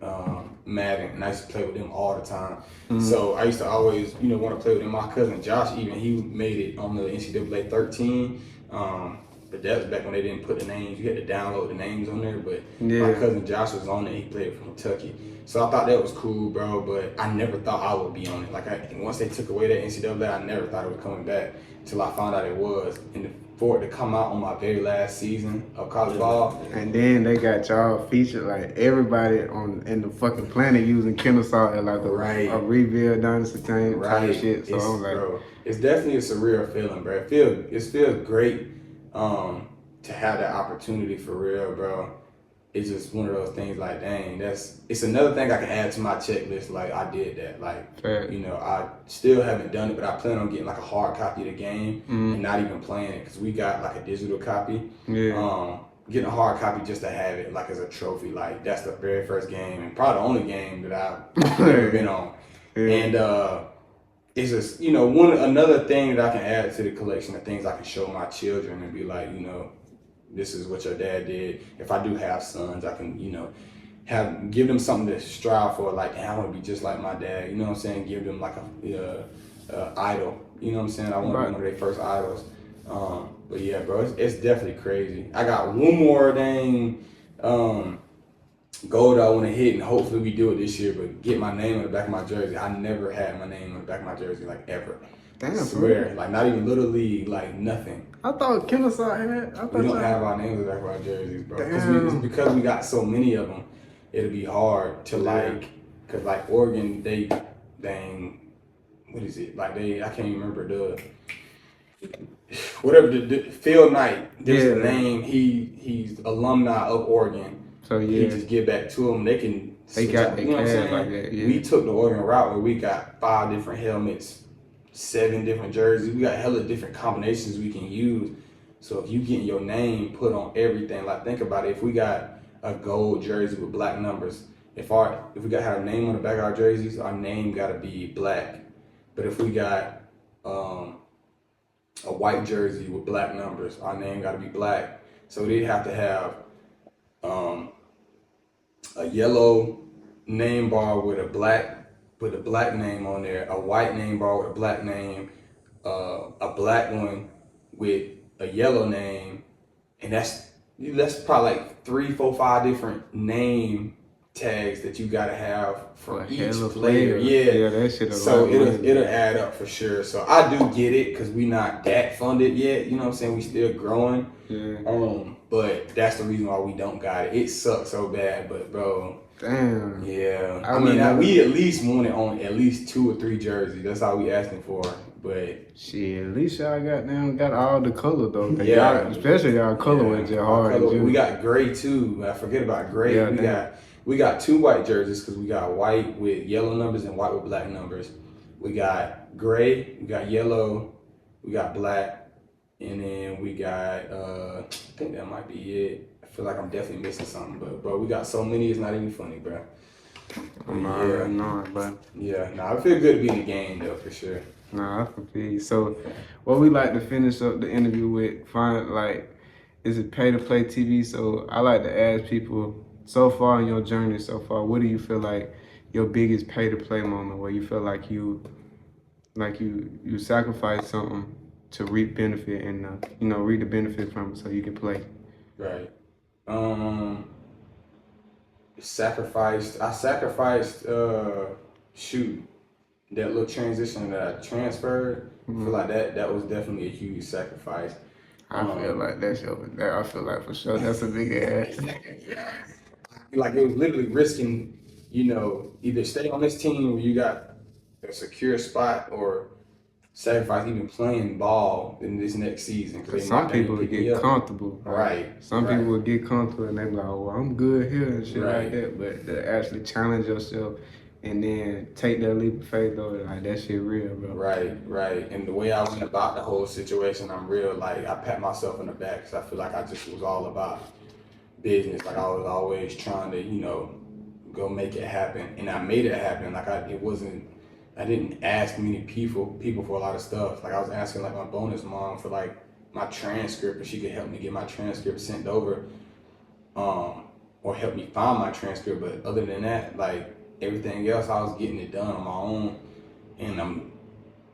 Madden, and I used to play with them all the time. Mm-hmm. So I used to always, want to play with them. My cousin Josh, even he made it on the NCAA 13. But that was back when they didn't put the names. You had to download the names on there. But my cousin Josh was on it. He played for Kentucky. So I thought that was cool, bro. But I never thought I would be on it. Like, once they took away that NCAA, I never thought it was coming back until I found out it was. And for it to come out on my very last season of college ball. And then they got y'all featured, like everybody in the fucking planet using Kennesaw as like a rebuild dynasty team type shit. So I'm like, bro, it's definitely a surreal feeling, bro. It feels great to have that opportunity for real, bro. It's just one of those things like, dang, it's another thing I can add to my checklist. Like, I did that. Like, I still haven't done it, but I plan on getting like a hard copy of the game and not even playing it because we got like a digital copy. Yeah. Getting a hard copy just to have it like as a trophy. Like, that's the very first game and probably the only game that I've ever been on. Yeah. And it's just, another thing that I can add to the collection of things I can show my children and be like, this is what your dad did. If I do have sons, I can, give them something to strive for. Like, I want to be just like my dad. You know what I'm saying? Give them like a idol. You know what I'm saying? I want to be one of their first idols. But yeah, bro, it's definitely crazy. I got one more thing goal that I want to hit, and hopefully we do it this year. But get my name on the back of my jersey. I never had my name on the back of my jersey like ever. Damn, I swear, like not even Little League, like nothing. I thought Kennesaw had. We don't have our names on the back of our jerseys, bro. Because we got so many of them, it'll be hard to cause like Oregon, what is it? Like I can't even remember the Phil Knight. There's a name. He's alumni of Oregon. So yeah, he just give back to them. They can They got their cash like that. Yeah. We took the Oregon route where we got 5 different helmets, 7 different jerseys. We got hella different combinations we can use. So if you get your name put on everything, like think about it. If we got a gold jersey with black numbers, if we got our name on the back of our jerseys, our name got to be black. But if we got a white jersey with black numbers, our name got to be black. So they have to have a yellow name bar with a black name on there, a white name bar with a black name, a black one with a yellow name, and that's probably like 3, 4, 5 different name tags that you gotta have for each player. Yeah, that shit. So it'll add up for sure. So I do get it because we not that funded yet. You know what I'm saying? We still growing. Yeah. But that's the reason why we don't got it. It sucks so bad, but bro. Damn. Yeah. I mean, we at least want it on at least 2 or 3 jerseys. That's all we asking for. But shit, at least y'all got all the color though. Yeah. Especially y'all colorways just hard. We got gray too. I forget about gray. Yeah, we got 2 white jerseys because we got white with yellow numbers and white with black numbers. We got gray, we got yellow, we got black, and then we got I think that might be it. I feel like I'm definitely missing something, but we got so many it's not even funny, bro. I'm already knowing, but yeah, I feel good to be in the game though for sure. I feel you. So, what we like to finish up the interview with, is it pay to play TV? So I like to ask people, so far in your journey, what do you feel like your biggest pay to play moment where you feel like you sacrifice something to reap benefit and reap the benefit from it so you can play? Right. I sacrificed that little transition that I transferred. I feel like that was definitely a huge sacrifice. I feel like I feel like for sure that's a big ass. Like it was literally risking, either stay on this team where you got a secure spot or sacrifice even playing ball in this next season. Some people would get comfortable. Right. Some people would get comfortable and they be like, oh, I'm good here and shit like that. But to actually challenge yourself and then take that leap of faith, though, like that shit real, bro. Right. And the way I went about the whole situation, I'm real. Like I pat myself on the back because I feel like I just was all about business. Like I was always trying to, go make it happen, and I made it happen. Like I didn't ask many people for a lot of stuff. Like I was asking like my bonus mom for like my transcript, if she could help me get my transcript sent over, or help me find my transcript. But other than that, like everything else, I was getting it done on my own, and I'm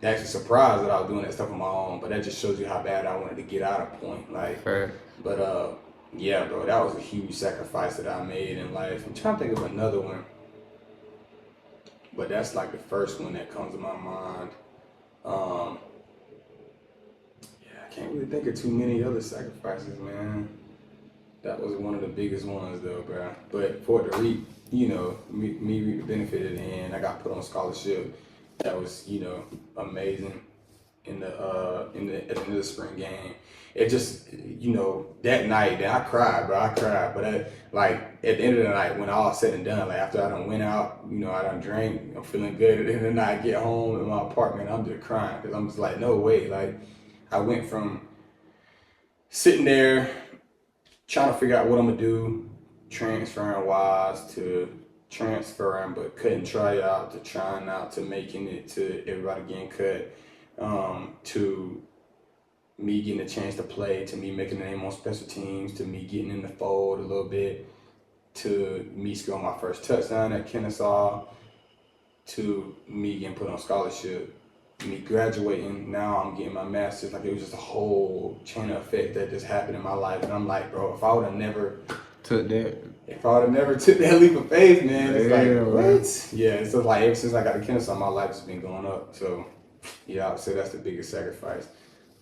actually surprised that I was doing that stuff on my own. But that just shows you how bad I wanted to get out of Point. Like, but yeah, bro, that was a huge sacrifice that I made in life. I'm trying to think of another one, but that's like the first one that comes to my mind. Yeah, I can't really think of too many other sacrifices, man. That was one of the biggest ones, though, bro. But for it to reap, me reap the benefit at the end. I got put on scholarship. That was, amazing. At the end of the spring game, it just, that night, I cried, bro. But at the end of the night, when all said and done, like after I done went out, I done drank, I'm feeling good. At the end of the night, I get home in my apartment, I'm just crying because I'm just like, no way. Like I went from sitting there trying to figure out what I'm gonna do, transferring wise to transferring but couldn't try out, to trying out, to making it, to everybody getting cut, to me getting a chance to play, to me making a name on special teams, to me getting in the fold a little bit, to me scoring my first touchdown at Kennesaw, to me getting put on scholarship, me graduating, now I'm getting my master's. Like it was just a whole chain of effect that just happened in my life. And I'm like, bro, if I would have never took that leap of faith, man, it's like, what? Yeah, so like ever since I got to Kennesaw, my life has been going up. So yeah, I would say that's the biggest sacrifice.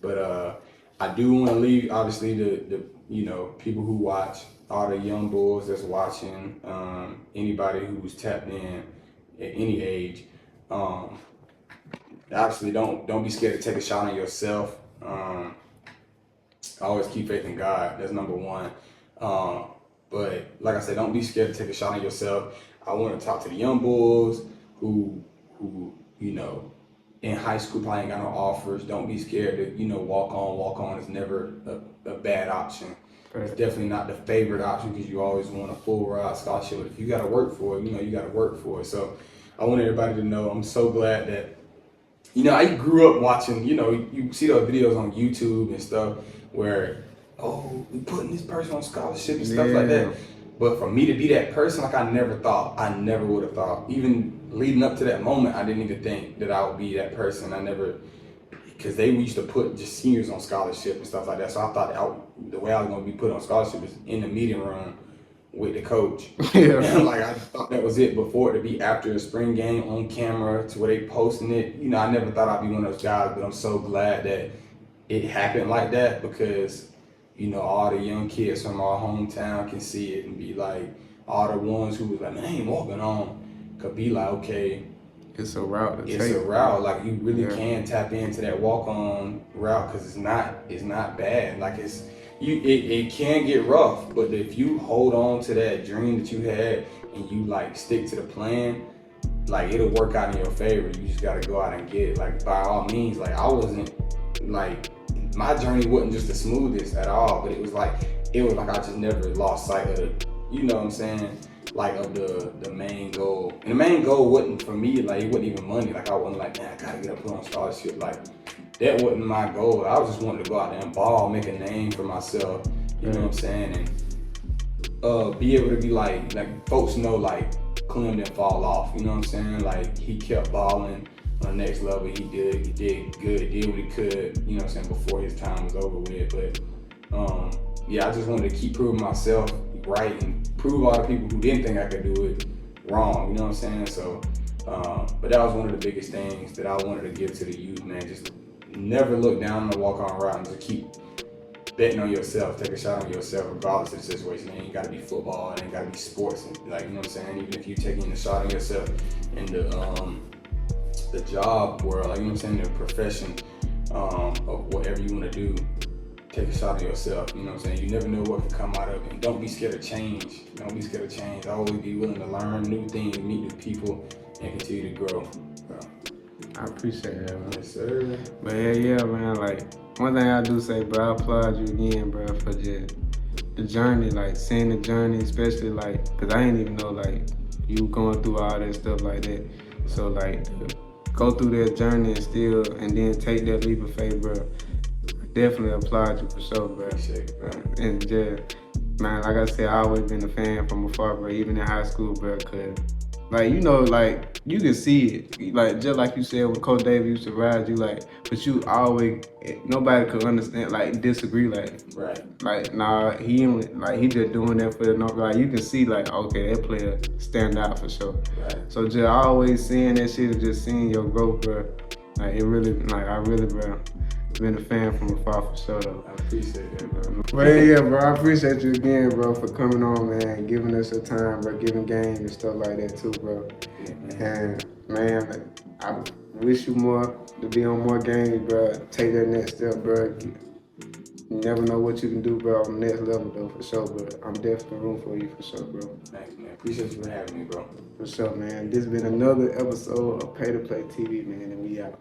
But I do want to leave, obviously, the people who watch, all the young bulls that's watching, anybody who's tapped in at any age. Obviously, don't be scared to take a shot on yourself. Always keep faith in God. That's number one. But like I said, don't be scared to take a shot on yourself. I want to talk to the young bulls who you know in high school probably ain't got no offers. Don't be scared to walk on. Walk on is never a bad option. It's definitely not the favorite option because you always want a full ride scholarship. But if you got to work for it, you got to work for it. So I want everybody to know I'm so glad that I grew up watching. You see those videos on YouTube and stuff where we putting this person on scholarship and stuff like that. But for me to be that person, like I never would have thought. Even leading up to that moment, I didn't even think that I would be that person. I never, because they used to put just seniors on scholarship and stuff like that. So I thought the way I was going to be put on scholarship is in the meeting room with the coach. Yeah. And like I thought that was it before to be after a spring game on camera to where they posting it. I never thought I'd be one of those guys, but I'm so glad that it happened like that because all the young kids from our hometown can see it and be like, all the ones who was like, man, I ain't walking on, could be like, okay, it's a route. It's a route. Like you really can tap into that walk-on route because it's not bad. Like it can get rough, but if you hold on to that dream that you had and you like stick to the plan, like it'll work out in your favor. You just gotta go out and get it. Like by all means, like I wasn't like my journey wasn't just the smoothest at all, but it was like I just never lost sight of you know what I'm saying, like of the main goal. And the main goal wasn't for me, like it wasn't even money. Like I wasn't like, man, I gotta get put on scholarship. Like that wasn't my goal. I was just wanting to go out there and ball, make a name for myself, you know what I'm saying, and be able to be like folks know like Clem didn't fall off, you know what I'm saying? Like he kept balling on the next level. He did good, did what he could, you know what I'm saying, before his time was over with. But I just wanted to keep proving myself right and prove all the people who didn't think I could do it wrong, you know what I'm saying? So but that was one of the biggest things that I wanted to give to the youth, man. Just never look down on the walk-on route and just keep betting on yourself, take a shot on yourself regardless of the situation. It ain't gotta be football, it ain't gotta be sports, and like, you know what I'm saying? Even if you're taking a shot on yourself in the job world, like, you know what I'm saying, the profession of whatever you want to do, take a shot on yourself, you know what I'm saying? You never know what can come out of it, and don't be scared of change. Don't be scared of change. Always be willing to learn new things, meet new people, and continue to grow. I appreciate that, man. Yes, sir. But yeah, man, like, one thing I do say, bro, I applaud you again, bro, for just the journey, like, seeing the journey, especially, like, because I didn't even know, like, you going through all that stuff like that. So, like, go through that journey and then take that leap of faith, bro. I definitely applaud you for sure, bro. Appreciate it, bro. And just, man, like I said, I always been a fan from afar, bro, even in high school, bro, because, like, like, you can see it. Like, just like you said, when Coach Davis used to ride you, like, but you always, nobody could understand, like, disagree, like, right. Like, nah, he just doing that for the no, like, you can see, like, okay, that player stand out for sure. Right. So just always seeing that shit and just seeing your growth, bro, like, it really, like, I really, bro, been a fan from afar for sure, though. I appreciate that, bro. Well, yeah, bro, I appreciate you again, bro, for coming on, man, giving us your time, bro, giving games and stuff like that, too, bro. Yeah, man. And, man, I wish you more, to be on more games, bro. Take that next step, bro. You never know what you can do, bro, on the next level, though, for sure, but I'm definitely rooting for you, for sure, bro. Thanks, man. Appreciate you for having me, bro. For sure, man. This has been another episode of Pay to Play TV, man, and we out.